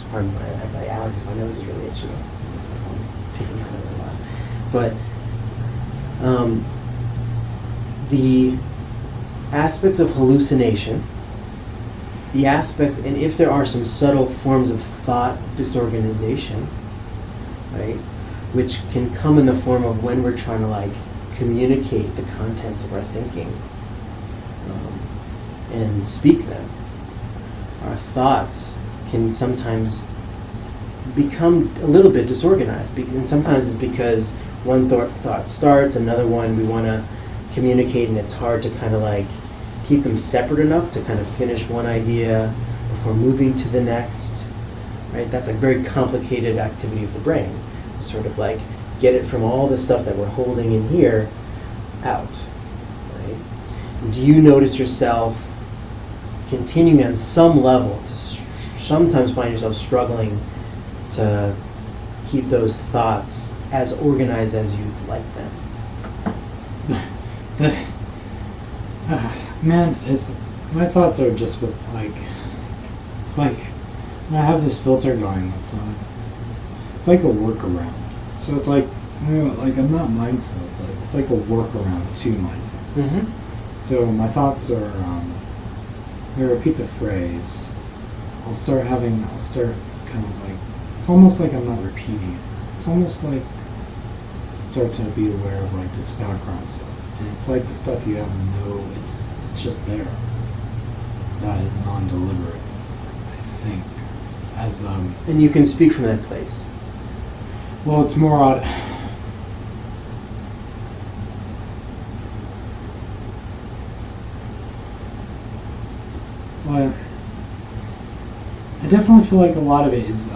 Speaker 1: pardon my allergies, my nose is really itchy. It's like I'm picking my nose a lot. But the aspects of hallucination, the aspects, and if there are some subtle forms of thought disorganization, right, which can come in the form of when we're trying to like communicate the contents of our thinking and speak them. Our thoughts can sometimes become a little bit disorganized, and sometimes it's because one thought starts, another one we want to communicate, and it's hard to kind of like keep them separate enough to kind of finish one idea before moving to the next, right? That's a very complicated activity of the brain, to sort of like get it from all the stuff that we're holding in here out, right? Do you notice yourself continuing on some level to sometimes find yourself struggling to keep those thoughts as organized as you'd like them.
Speaker 2: Man, my thoughts are just with like, it's like when I have this filter going, it's like a workaround. So it's like, like I'm not mindful, but it's like a workaround to mindfulness.
Speaker 1: Mm-hmm.
Speaker 2: So my thoughts are, I repeat the phrase. I'll start kind of like, it's almost like I'm not repeating it. It's almost like start to be aware of like this background stuff. And it's like the stuff you have it's just there. That is non-deliberate, I think.
Speaker 1: And you can speak from that place.
Speaker 2: Well, it's more odd. Well, I definitely feel like a lot of it is,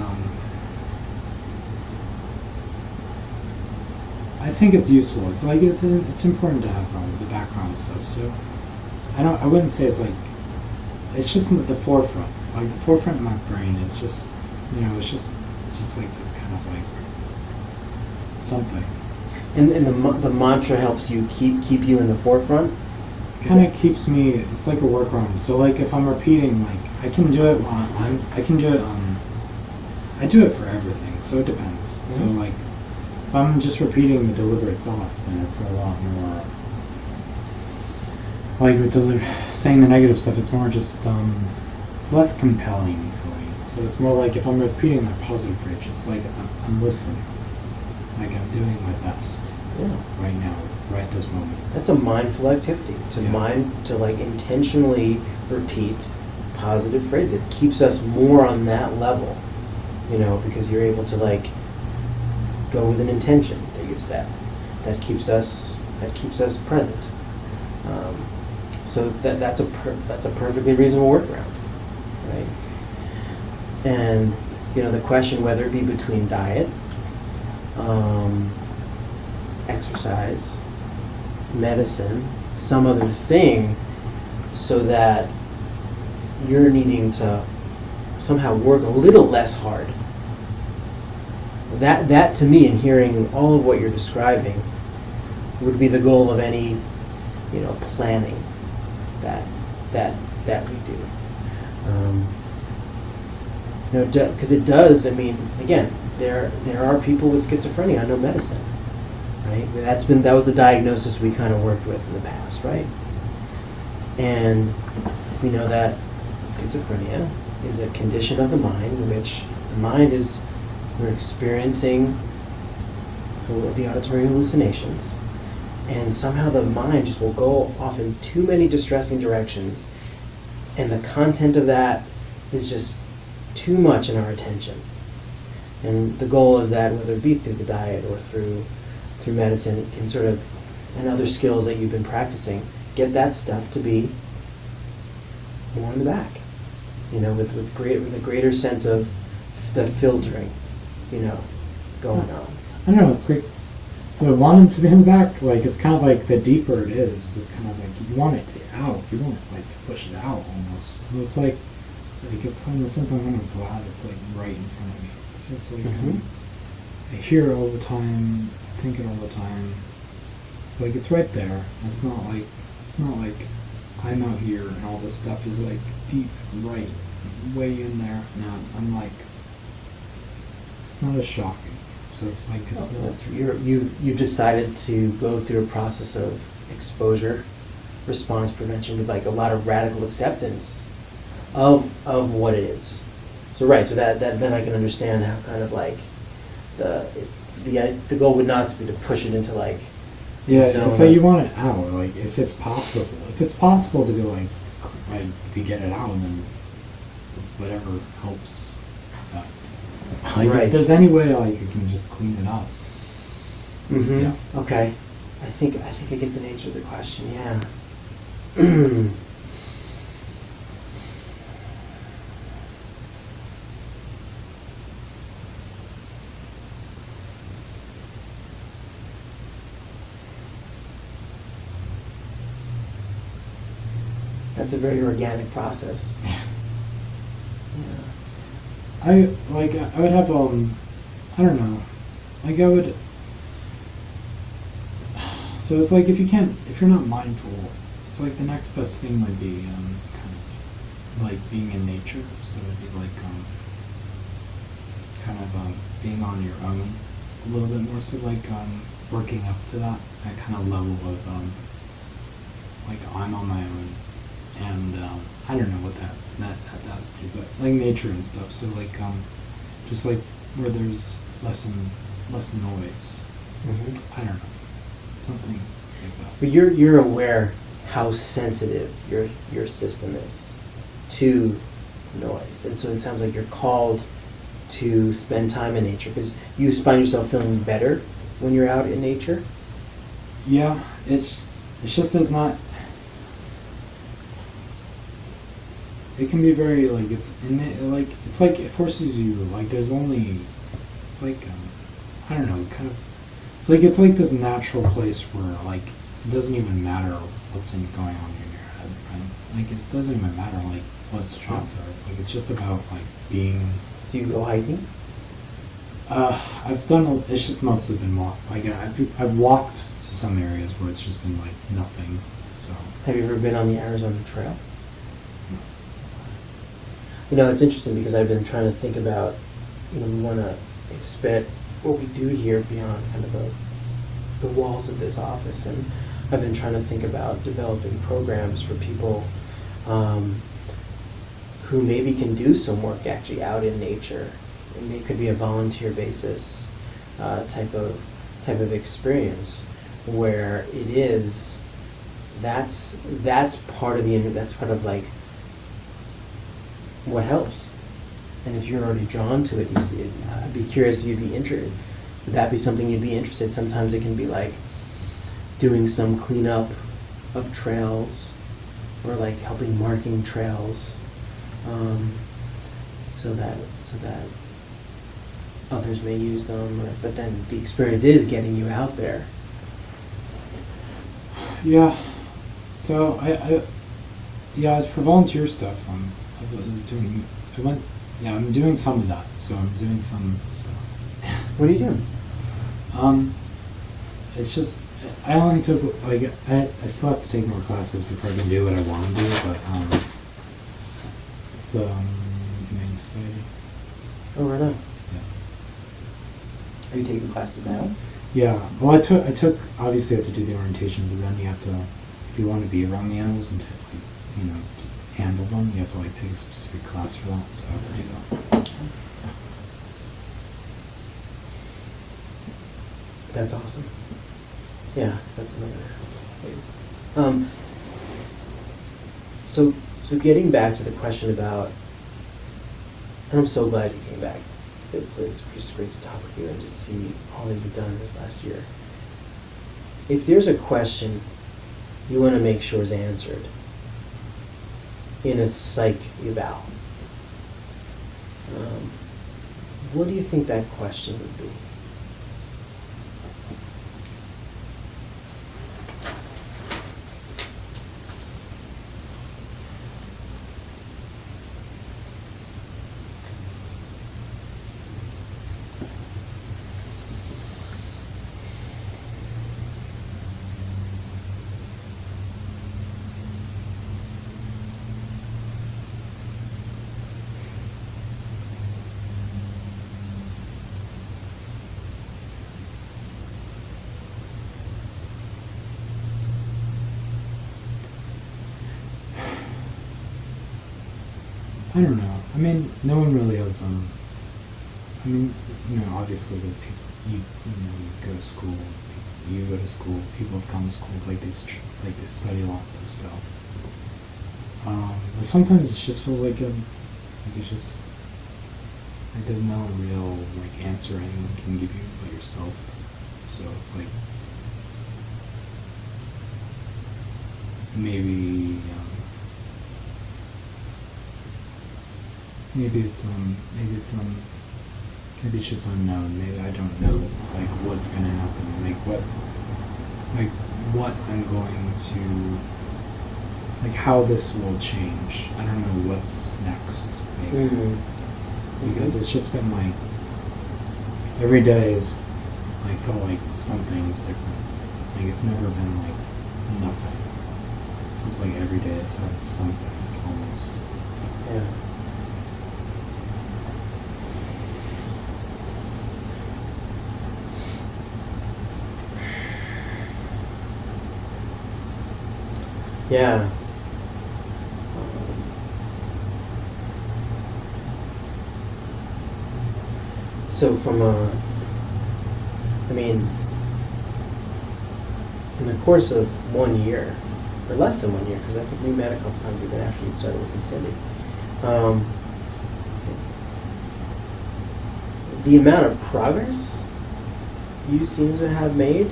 Speaker 2: I think it's useful. It's like it's important to have the background stuff. So I wouldn't say it's like, it's just the forefront. Like the forefront of my brain is just, it's just like this kind of like something.
Speaker 1: And the mantra helps you keep you in the forefront.
Speaker 2: Kind of keeps me. It's like a workaround. So like if I'm repeating, like I can do it. I can do it. I do it for everything. So it depends.
Speaker 1: Mm-hmm.
Speaker 2: So like if I'm just repeating the deliberate thoughts, then it's a lot more. Like with saying the negative stuff, it's more just less compelling for me. So it's more like if I'm repeating my positive phrase, it's like I'm listening. Like I'm doing my best.
Speaker 1: Yeah.
Speaker 2: Right now, right this moment.
Speaker 1: That's a mindful activity. To like intentionally repeat positive phrases. It keeps us more on that level, because you're able to like go with an intention that you've set. That keeps us present. So that's a perfectly reasonable workaround, right? And the question, whether it be between diet, exercise, medicine, some other thing, so that you're needing to somehow work a little less hard. That to me, in hearing all of what you're describing, would be the goal of any planning that we do. Because it does. I mean, again, there are people with schizophrenia on no medicine, right? That was the diagnosis we kind of worked with in the past, right? And we know that schizophrenia is a condition of the mind in which the mind we're experiencing the auditory hallucinations, and somehow the mind just will go off in too many distressing directions, and the content of that is just too much in our attention. And the goal is that whether it be through the diet or through medicine, it can sort of, and other skills that you've been practicing, get that stuff to be more in the back, with a greater sense of the filtering, going on.
Speaker 2: I don't know. It's like, so I want it to be in the back. Like it's kind of like the deeper it is, it's kind of like you want it to be out. You want it like to push it out almost. So it's like it's in the sense I'm kind of glad it's like right in front of me. So it's like I hear it all the time, think it all the time. It's like it's right there. It's not like I'm out here and all this stuff is like deep, right, way in there. No, I'm like, it's not as shocking. So it's like
Speaker 1: you've decided to go through a process of exposure response prevention with like a lot of radical acceptance of what it is. So right, so that then I can understand how kind of like the goal would not be to push it into like
Speaker 2: so you want it out, like if it's possible to go like to get it out, and then whatever helps. Like
Speaker 1: right.
Speaker 2: If there's any way like you can just clean it up.
Speaker 1: Mm-hmm.
Speaker 2: Yeah.
Speaker 1: Okay. I think I get the nature of the question. Yeah. That's a very organic process.
Speaker 2: Yeah.
Speaker 1: Yeah.
Speaker 2: I would have I don't know, like I would. So it's like if you're not mindful, it's like the next best thing would be kind of like being in nature. So it'd be like kind of being on your own a little bit more. So like working up to that kind of level of like I'm on my own, and I don't know what that does to, but like nature and stuff. So like just like where there's less noise.
Speaker 1: Mm-hmm.
Speaker 2: I don't know, something like that.
Speaker 1: But you're aware how sensitive your system is to noise, and so it sounds like you're called to spend time in nature because you find yourself feeling better when you're out in nature.
Speaker 2: Yeah, it's just there's not. It can be very like it's like it forces you like there's only it's like I don't know kind of it's like this natural place where like it doesn't even matter what's going on in your head, right? Like it doesn't even matter like what the thoughts are. It's like it's just about like being.
Speaker 1: So you go hiking?
Speaker 2: I've done. It's just mostly been walk. Like I've walked to some areas where it's just been like nothing. So.
Speaker 1: Have you ever been on the Arizona Trail?
Speaker 2: No.
Speaker 1: You know, it's interesting because I've been trying to think about, we want to expand what we do here beyond kind of the walls of this office, and I've been trying to think about developing programs for people who maybe can do some work actually out in nature. And it could be a volunteer basis type of experience where it is that's part of like what helps. And if you're already drawn to it, I'd be curious if you'd be interested. Would that be something you'd be interested? Sometimes it can be like doing some cleanup of trails or like helping marking trails so that others may use them. But then the experience is getting you out there.
Speaker 2: Yeah. So it's for volunteer stuff. I'm doing some of that. So I'm doing some stuff.
Speaker 1: What are you doing?
Speaker 2: It's just I only took like I still have to take more classes before I can do what I want to do, but it's Humane Society.
Speaker 1: Oh, right on.
Speaker 3: Are you taking classes now?
Speaker 2: Yeah. Well, I took obviously I have to do the orientation, but then you have to, if you want to be around the animals and to, to handle them, you have to like take a specific class for that. So I have to do that.
Speaker 1: That's awesome. Yeah, that's another. So getting back to the question about, and I'm so glad you came back. It's just great to talk with you and to see all that you've done this last year. If there's a question you want to make sure is answered in a psych eval, what do you think that question would be?
Speaker 2: I don't know. I mean, no one really has. I mean, obviously the people you go to school. You go to school. People have gone to school. Like they study lots of stuff. But sometimes it just feels like it's just like there's no real like answer anyone can give you but yourself. So it's like maybe. Maybe it's just unknown. Maybe I don't know like what's gonna happen. Like what I'm going to like how this will change. I don't know what's next, maybe. Because it's just been like every day is like felt like something's different. Like it's never been like nothing. It's like every day has had something almost.
Speaker 1: Yeah. Yeah. So from I mean, in the course of 1 year, or less than 1 year, because I think we met a couple times even after you started with Cindy, the amount of progress you seem to have made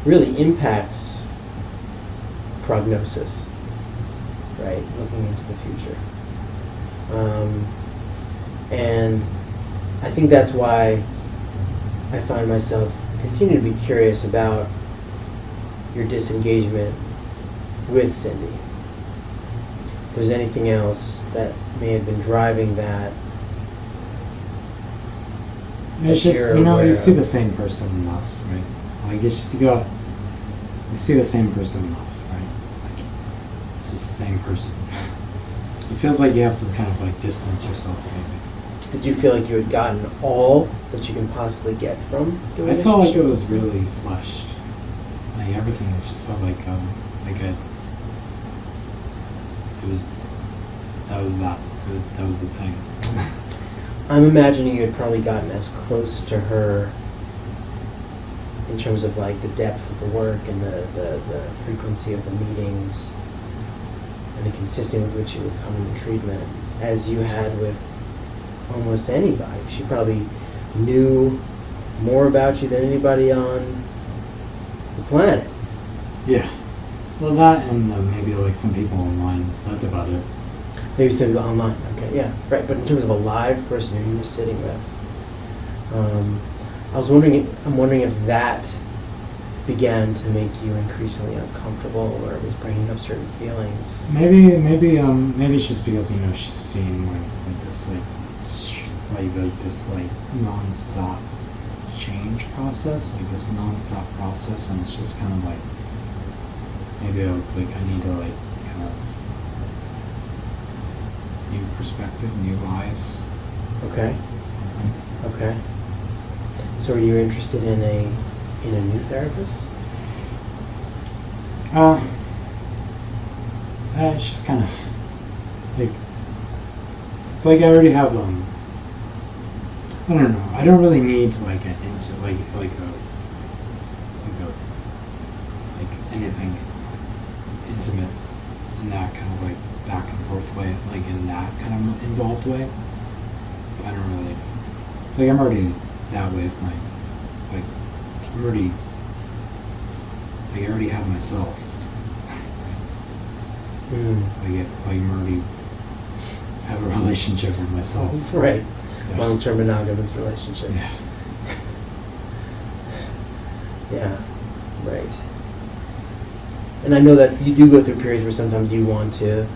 Speaker 1: really impacts prognosis, right? Looking into the future. And I think that's why I find myself continue to be curious about your disengagement with Cindy. If there's anything else that may have been driving that.
Speaker 2: It's just,
Speaker 1: you're
Speaker 2: you know, you
Speaker 1: aware
Speaker 2: see
Speaker 1: of.
Speaker 2: the same person enough, right? Like it's just you see the same person enough, right? Like it's just the same person. It feels like you have to kind of like distance yourself, maybe.
Speaker 1: Did you feel like you had gotten all that you can possibly get from the
Speaker 2: I felt like it
Speaker 1: relationship?
Speaker 2: was really flushed. Like everything has just felt like it was that was the thing.
Speaker 1: I'm imagining you had probably gotten as close to her in terms of like the depth of the work and the frequency of the meetings and the consistency with which you would come into treatment as you had with almost anybody. She probably knew more about you than anybody on the planet.
Speaker 2: Yeah. Well, that and maybe like some people online. That's about it.
Speaker 1: Maybe some people online. Okay, yeah, right. But in terms of a live person who you were sitting with, I'm wondering if that began to make you increasingly uncomfortable, or was bringing up certain feelings.
Speaker 2: Maybe it's just because she's seen like this like non-stop change process, like this non-stop process, and it's just kind of like maybe it's like I need to like kind of new perspective, new eyes.
Speaker 1: Okay.
Speaker 2: Something.
Speaker 1: Okay. So, are you interested in a new therapist?
Speaker 2: It's just kind of like it's like I already have I don't know. I don't really need like an like anything intimate in that kind of like back and forth way, like in that kind of involved way. I don't really. It's like I'm already that way with my like I'm already like I already have myself. Like I'm already have a relationship with myself.
Speaker 1: Right.
Speaker 2: Yeah.
Speaker 1: Long-term monogamous relationship.
Speaker 2: Yeah.
Speaker 1: Yeah. Right. And I know that you do go through periods where sometimes you want to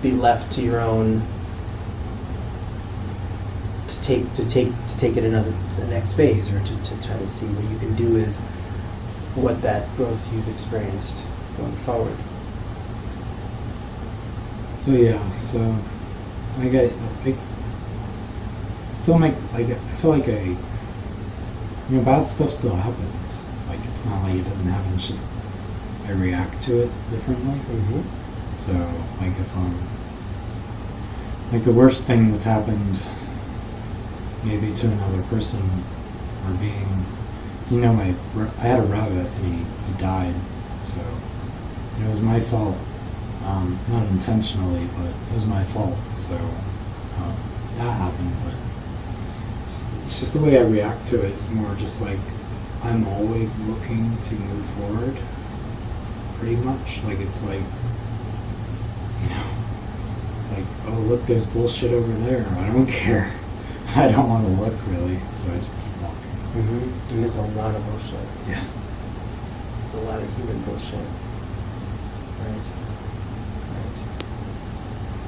Speaker 1: be left to your own, to take it the next phase, or to try to see what you can do with what that growth you've experienced going forward.
Speaker 2: So yeah, so I get like still make like I feel like bad stuff still happens. Like it's not like it doesn't happen. It's just I react to it differently. So like if like the worst thing that's happened maybe to another person or being, so, I had a rabbit and he died. So it was my fault. Not intentionally, but it was my fault. So that happened, but it's just the way I react to it. It's more just like I'm always looking to move forward, pretty much. Like it's like, like, oh look, there's bullshit over there. I don't care. I don't want to look really, so I just keep walking.
Speaker 1: And there's a lot of bullshit.
Speaker 2: Yeah.
Speaker 1: There's a lot of human bullshit. Right. Right.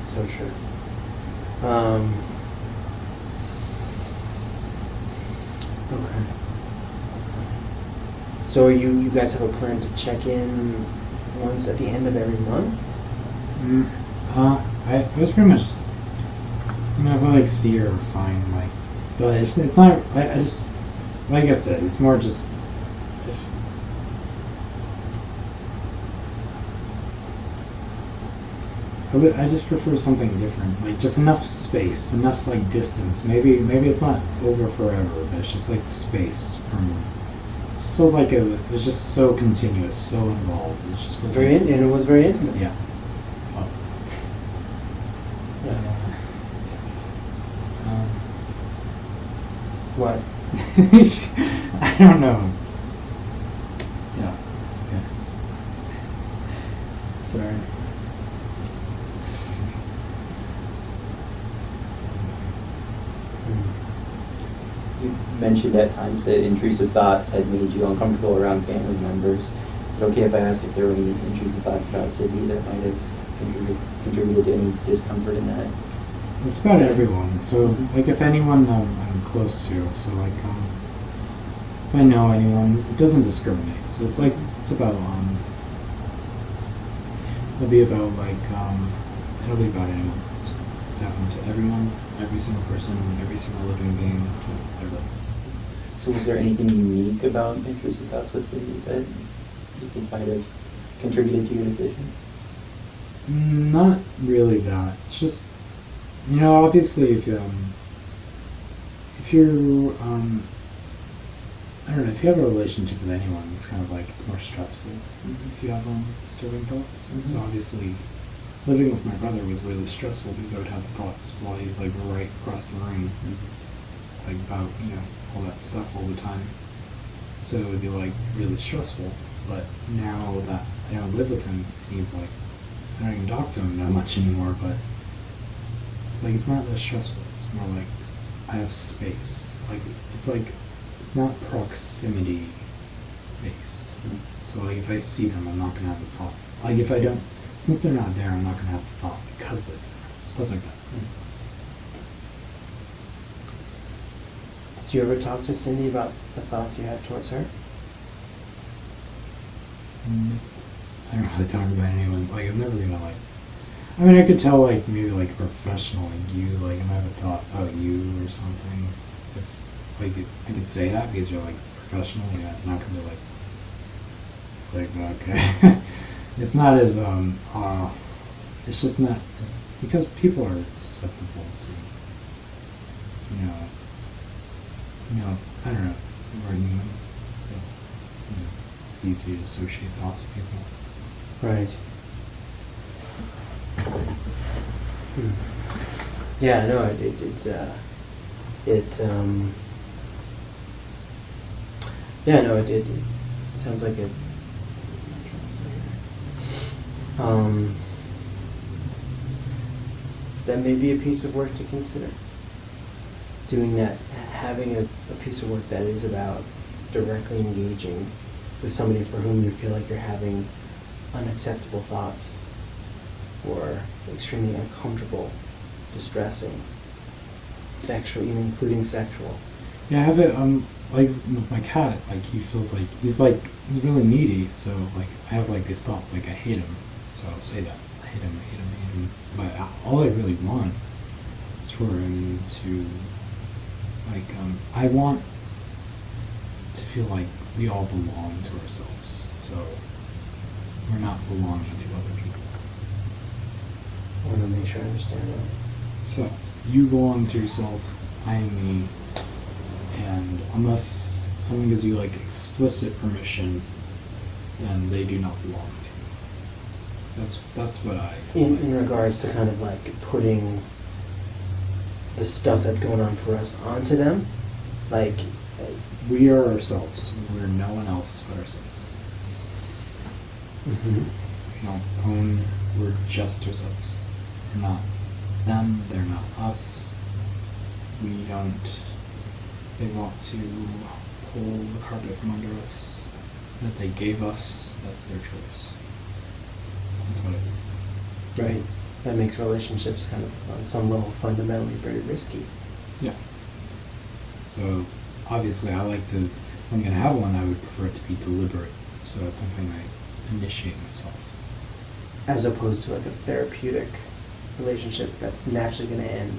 Speaker 1: So true. Okay. So you guys have a plan to check in once at the end of every month?
Speaker 2: Mm, I was pretty much, if I like see her, fine, like, but it's not, I just, like I said, it's more just, if, I just prefer something different, like just enough space, enough like distance. Maybe it's not over forever, but it's just like space from. Just feels like it was just so continuous, so involved. It just feels
Speaker 1: Very
Speaker 2: like,
Speaker 1: and it was very intimate.
Speaker 2: yeah. Oh.
Speaker 1: Yeah.
Speaker 2: Um,
Speaker 1: What?
Speaker 2: I don't know. Yeah. Okay. Sorry.
Speaker 3: You mentioned at times that intrusive thoughts had made you uncomfortable around family members. Is it okay if I ask if there were any intrusive thoughts about Sydney that might have contributed to any discomfort in that?
Speaker 2: It's about everyone. So, like, if anyone I'm close to, so like, if I know anyone, it doesn't discriminate. So it's like it's about it'll be about like it'll be about anyone. It's happened to everyone, every single person, every single living being, everything.
Speaker 3: So was there anything unique about intrusive thoughts with Sydney that you think might have contributed to your decision?
Speaker 2: Not really that. It's just, obviously if you're I don't know, if you have a relationship with anyone, it's kind of like, it's more stressful if you have disturbing thoughts. So obviously, living with my brother was really stressful because I would have thoughts while he's like right across the room, like about, all that stuff all the time. So it would be like really stressful. But now that I don't live with him, he's like, I don't even talk to him that much anymore, but it's not that stressful. It's more like I have space. It's not proximity based. So like if I see them, I'm not gonna have a thought. Like if I don't, since they're not there, I'm not gonna have a thought because they're there. Stuff like that.
Speaker 1: Did you ever talk to Cindy about the thoughts you had towards her?
Speaker 2: I don't really talk about anyone. Like I'm never gonna like. I mean, I could tell like maybe like a professional like you, like I might have a thought about you or something. It's like I could say that because you're like professional. You're not gonna be like okay. It's not as it's just not. It's because people are susceptible to I don't know. We're human, so it's easy to associate thoughts with people.
Speaker 1: Right. Yeah, no, it sounds like it. That may be a piece of work to consider. Doing that, having a piece of work that is about directly engaging with somebody for whom you feel like you're having unacceptable thoughts or extremely uncomfortable, distressing, sexual, even including sexual.
Speaker 2: Yeah, I have it, like with my cat, like he's really needy, so like I have like these thoughts, like I hate him, so I'll say that, I hate him, but all I really want is for him to, like, I want to feel like we all belong to ourselves, so we're not belonging to other people.
Speaker 1: I want to make sure I understand that.
Speaker 2: So, you belong to yourself, I am me, and unless someone gives you like explicit permission, then they do not belong to you. That's what I...
Speaker 1: In regards to kind of like putting the stuff that's going on for us onto them, like...
Speaker 2: We are ourselves. We're no one else but ourselves.
Speaker 1: Mm-hmm.
Speaker 2: We don't own, we're just ourselves. They're not them, they're not us. We don't... They want to pull the carpet from under us that they gave us. That's their choice. That's what I do.
Speaker 1: Right. That makes relationships kind of, on some level, fundamentally very risky.
Speaker 2: Yeah. So obviously I like to, if I'm going to have one, I would prefer it to be deliberate. So it's something I initiate myself.
Speaker 1: As opposed to like a therapeutic relationship that's naturally going to end.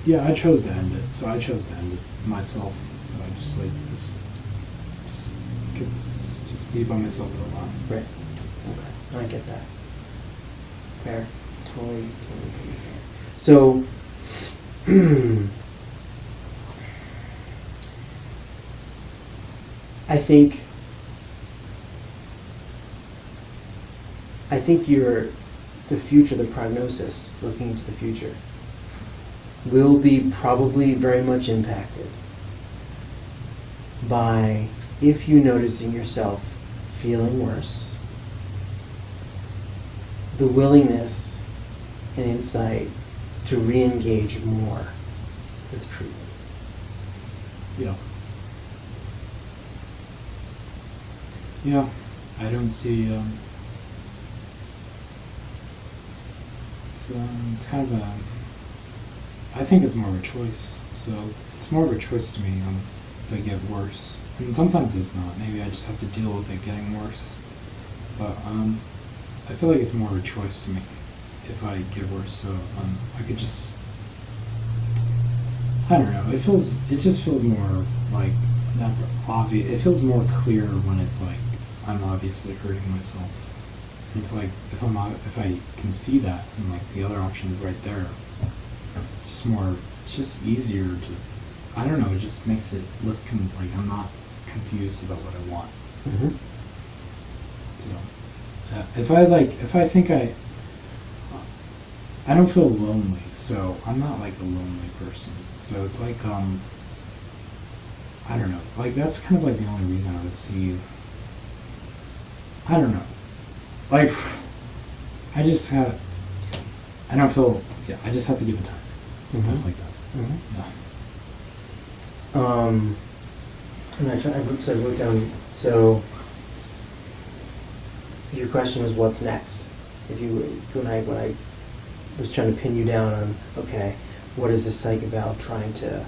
Speaker 2: Yeah, I chose to end it. So I chose to end it myself. So I just like this, just be by myself for a while.
Speaker 1: Right. Okay. I get that. Fair. Totally fair. So, I think the future, the prognosis, looking into the future, will be probably very much impacted by if you noticing yourself feeling worse, the willingness and insight to re-engage more with treatment.
Speaker 2: Yeah. Yeah, I don't see, it's kind of a, I think it's more of a choice. So it's more of a choice to me if I get worse. And sometimes it's not. Maybe I just have to deal with it getting worse. But I feel like it's more of a choice to me if I get worse. So I could just, I don't know. It just feels more like that's obvious. It feels more clear when it's like I'm obviously hurting myself. It's like if I can see that and like the other option is right there. It's just easier to, I don't know, it just makes it less like I'm not confused about what I want.
Speaker 1: Mm-hmm.
Speaker 2: So if I think I don't feel lonely, so I'm not like a lonely person. So it's like I don't know, like that's kind of like the only reason I would see, I don't know, like I don't feel, yeah, I just have to give it time. Stuff like that.
Speaker 1: Mm-hmm.
Speaker 2: Yeah.
Speaker 1: And I wrote down, so your question was what's next? When I was trying to pin you down on, okay, what is this psych eval trying to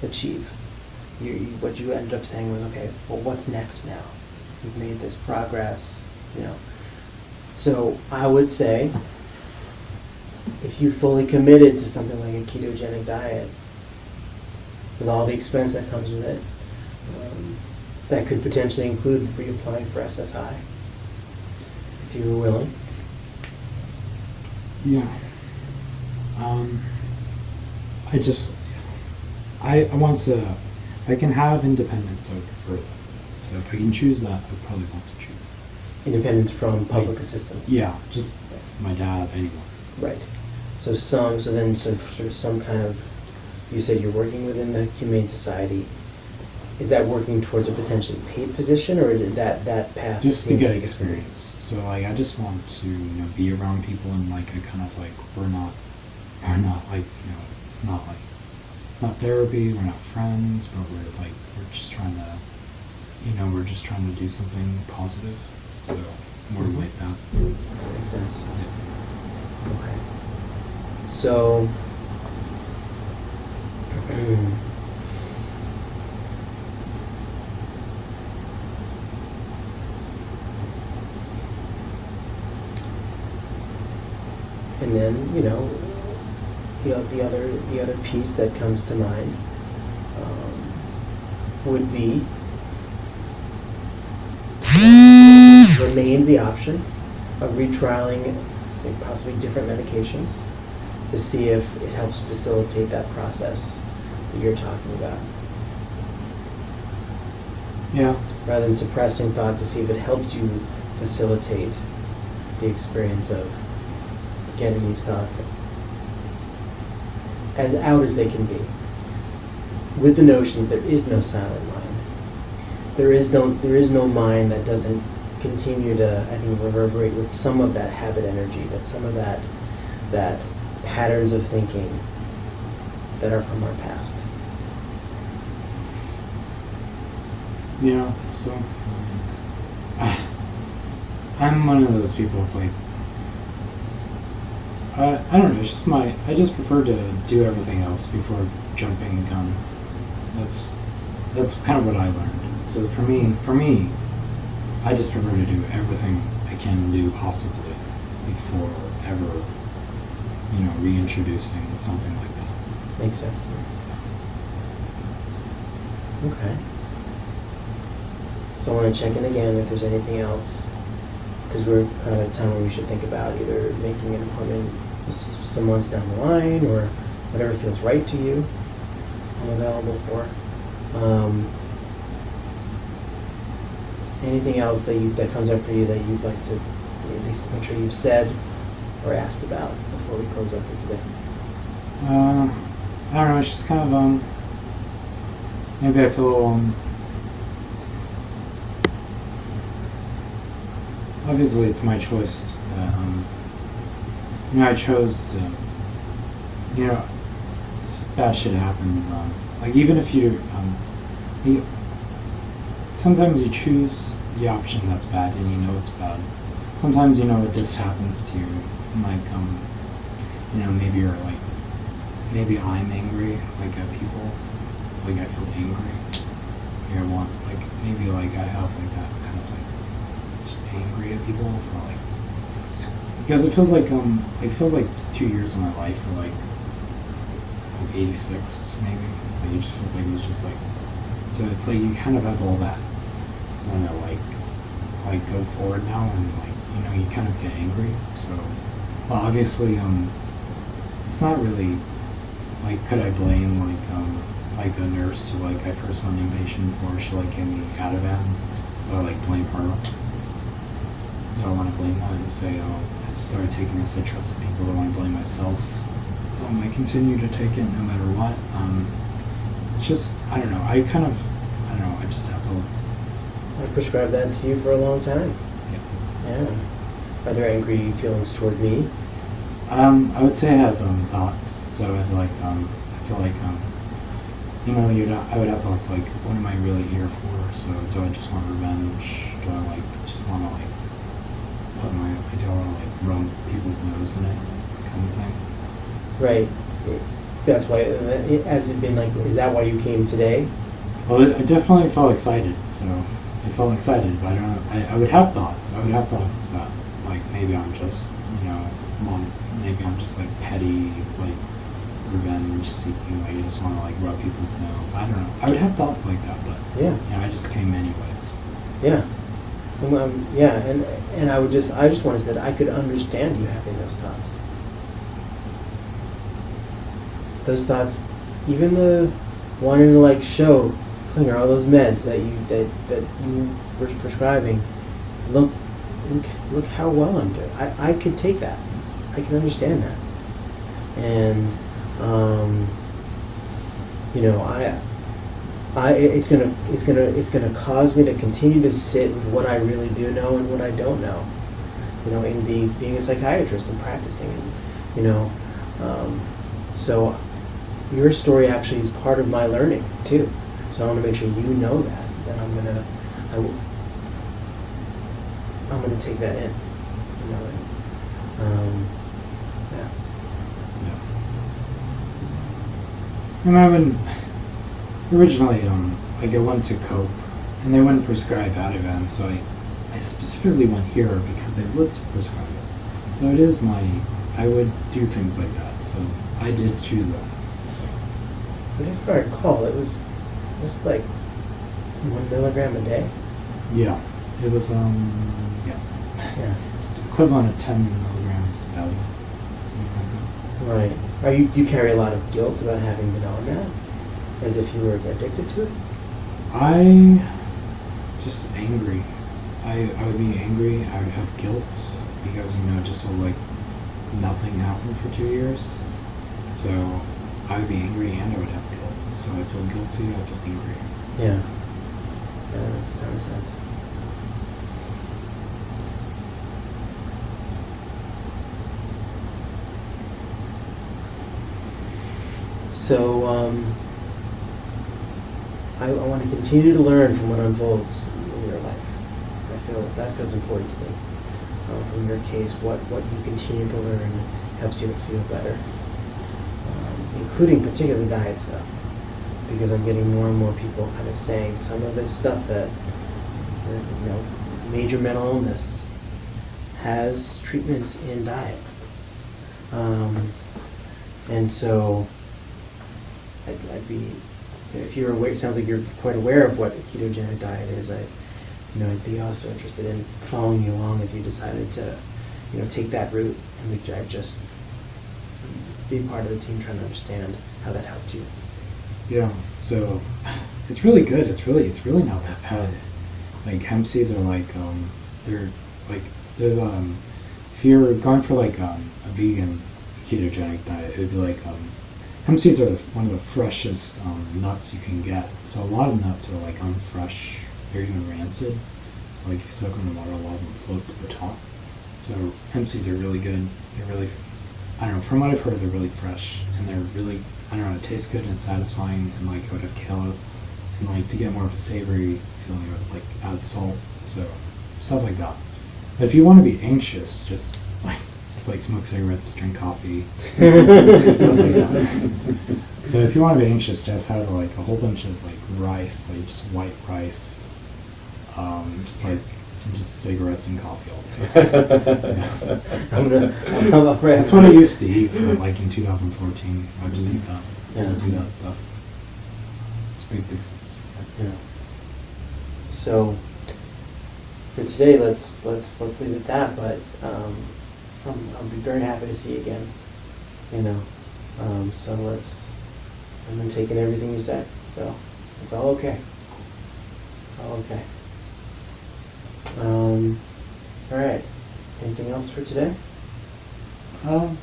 Speaker 1: achieve? What you ended up saying was, okay, well, what's next now? You've made this progress, you know. So I would say, if you fully committed to something like a ketogenic diet, with all the expense that comes with it, that could potentially include reapplying for SSI, if you were willing.
Speaker 2: Yeah. I want to, if I can have independence, I would prefer that. So if I can choose that, I probably want to choose.
Speaker 1: Independence from public assistance.
Speaker 2: Yeah, just my dad, anyone.
Speaker 1: Right. So then sort of some kind of, you said you're working within the Humane Society. Is that working towards a potentially paid position, or is it that path?
Speaker 2: Just to get experience. So like I just want to, be around people and like a kind of like we're not like, it's not therapy, we're not friends, but we're just trying to do something positive. So more like that.
Speaker 1: Makes sense.
Speaker 2: Yeah.
Speaker 1: Okay. So and then, the other piece that comes to mind would be remains the option of retrialing possibly different medications to see if it helps facilitate that process that you're talking about.
Speaker 2: Yeah.
Speaker 1: Rather than suppressing thoughts, to see if it helped you facilitate the experience of getting these thoughts as out as they can be, with the notion that there is no silent mind. There is no mind that doesn't continue to, I think, reverberate with some of that habit energy, that some of that patterns of thinking that are from our past.
Speaker 2: Yeah. So I'm one of those people. It's like I don't know. It's just I just prefer to do everything else before jumping the gun. That's kind of what I learned. So for me, I just prefer to do everything I can do possibly before ever, reintroducing something like that.
Speaker 1: Makes sense to me. Okay. So I want to check in again if there's anything else, because we're kind of at a time where we should think about either making an appointment some months down the line, or whatever feels right to you, I'm available for. Anything else that comes up for you that you'd like to at least make sure you've said or asked about before we close up for today?
Speaker 2: I don't know. It's just kind of maybe I feel obviously it's my choice that I chose to, bad shit happens. Like even if sometimes you choose the option that's bad and you know it's bad. Sometimes it just happens to you, and like maybe you're like, maybe I'm angry like at people, like I feel angry. I want maybe I have like that kind of like just angry at people for like, because it feels like 2 years of my life are like 86 maybe. Like it just feels like it was just like, so it's like you kind of have all that when to like go forward now, and you kind of get angry. So well, obviously it's not really like, could I blame like the nurse who I first went inpatient for, she gave me Ativan, so I blame her. I don't want to blame that and say, oh, I started taking this, I trusted people. I want to blame myself. I continue to take it no matter what. It's just, I don't know, I just have to.
Speaker 1: I prescribed that to you for a long time. Yeah. Are there angry feelings toward me?
Speaker 2: I would say I have thoughts. So I feel like I would have thoughts like, what am I really here for? So do I just want revenge? Do I just want to do I want to rub people's nose in it, kind of thing?
Speaker 1: Right. That's why. Has it been is that why you came today?
Speaker 2: Well, I definitely felt excited. So I felt excited, but I don't know. I would have thoughts. I would have thoughts that maybe I'm just maybe I'm just petty, revenge seeking. I just want to rub people's nose. I don't know. I would have thoughts like that, but
Speaker 1: yeah,
Speaker 2: I just came anyways.
Speaker 1: Yeah. Yeah, and I just want to say that I could understand you having those thoughts. Those thoughts, even the wanting to show Klinger all those meds that you were prescribing. Look how well I'm doing. I could take that. I can understand that. And it's gonna cause me to continue to sit with what I really do know and what I don't know. In being a psychiatrist and practicing, so your story actually is part of my learning too. So I want to make sure you know that I'm gonna take that in. Yeah.
Speaker 2: And I would originally, I went to COPE, and they wouldn't prescribe Ativan, so I specifically went here because they would prescribe it. So it is I would do things like that. So I did choose that.
Speaker 1: But if I recall, it was 1 milligram a day.
Speaker 2: Yeah, it was yeah.
Speaker 1: Yeah.
Speaker 2: It's equivalent of 10 milligrams value.
Speaker 1: Right. Do you carry a lot of guilt about having been on that? As if you were addicted to it?
Speaker 2: I just angry. I would be angry. I would have guilt because it just was nothing happened for 2 years. So I would be angry and I would have guilt. So I feel guilty. I feel angry.
Speaker 1: Yeah. Yeah, that makes a ton of sense. So I want to continue to learn from what unfolds in your life. That feels important to me. in your case, what you continue to learn helps you to feel better, including particularly diet stuff, because I'm getting more and more people kind of saying some of this stuff that, major mental illness has treatments in diet. And so I'd be, if you're aware, it sounds like you're quite aware of what a ketogenic diet is. I'd be also interested in following you along if you decided to, take that route, and I'd just be part of the team trying to understand how that helped you.
Speaker 2: Yeah, so it's really good. It's really not that bad. Like hemp seeds are like they're if you're going for like a vegan ketogenic diet, it would be like hemp seeds are one of the freshest nuts you can get. So a lot of nuts are like unfresh, they're even rancid. So like if you soak them in water, a lot of them float to the top. So hemp seeds are really good. They're really, I don't know, from what I've heard, they're really fresh, and they're really, I don't know, it tastes good and it's satisfying, and like I would have kale, and like to get more of a savory feeling, I would like add salt, so stuff like that. But if you want to be anxious, just like smoke cigarettes, drink coffee, stuff like that. So if you want to be anxious, just have like a whole bunch of like rice, like just white rice, just cigarettes and coffee all day. Yeah. That's what I used to eat for like in 2014. I would just eat that. Just do that stuff. It's pretty good.
Speaker 1: Yeah. So for today, let's leave it at that. But I'll be very happy to see you again. So I've been taking everything you said. So it's all okay. It's all okay. All right. Anything else for today?
Speaker 2: No,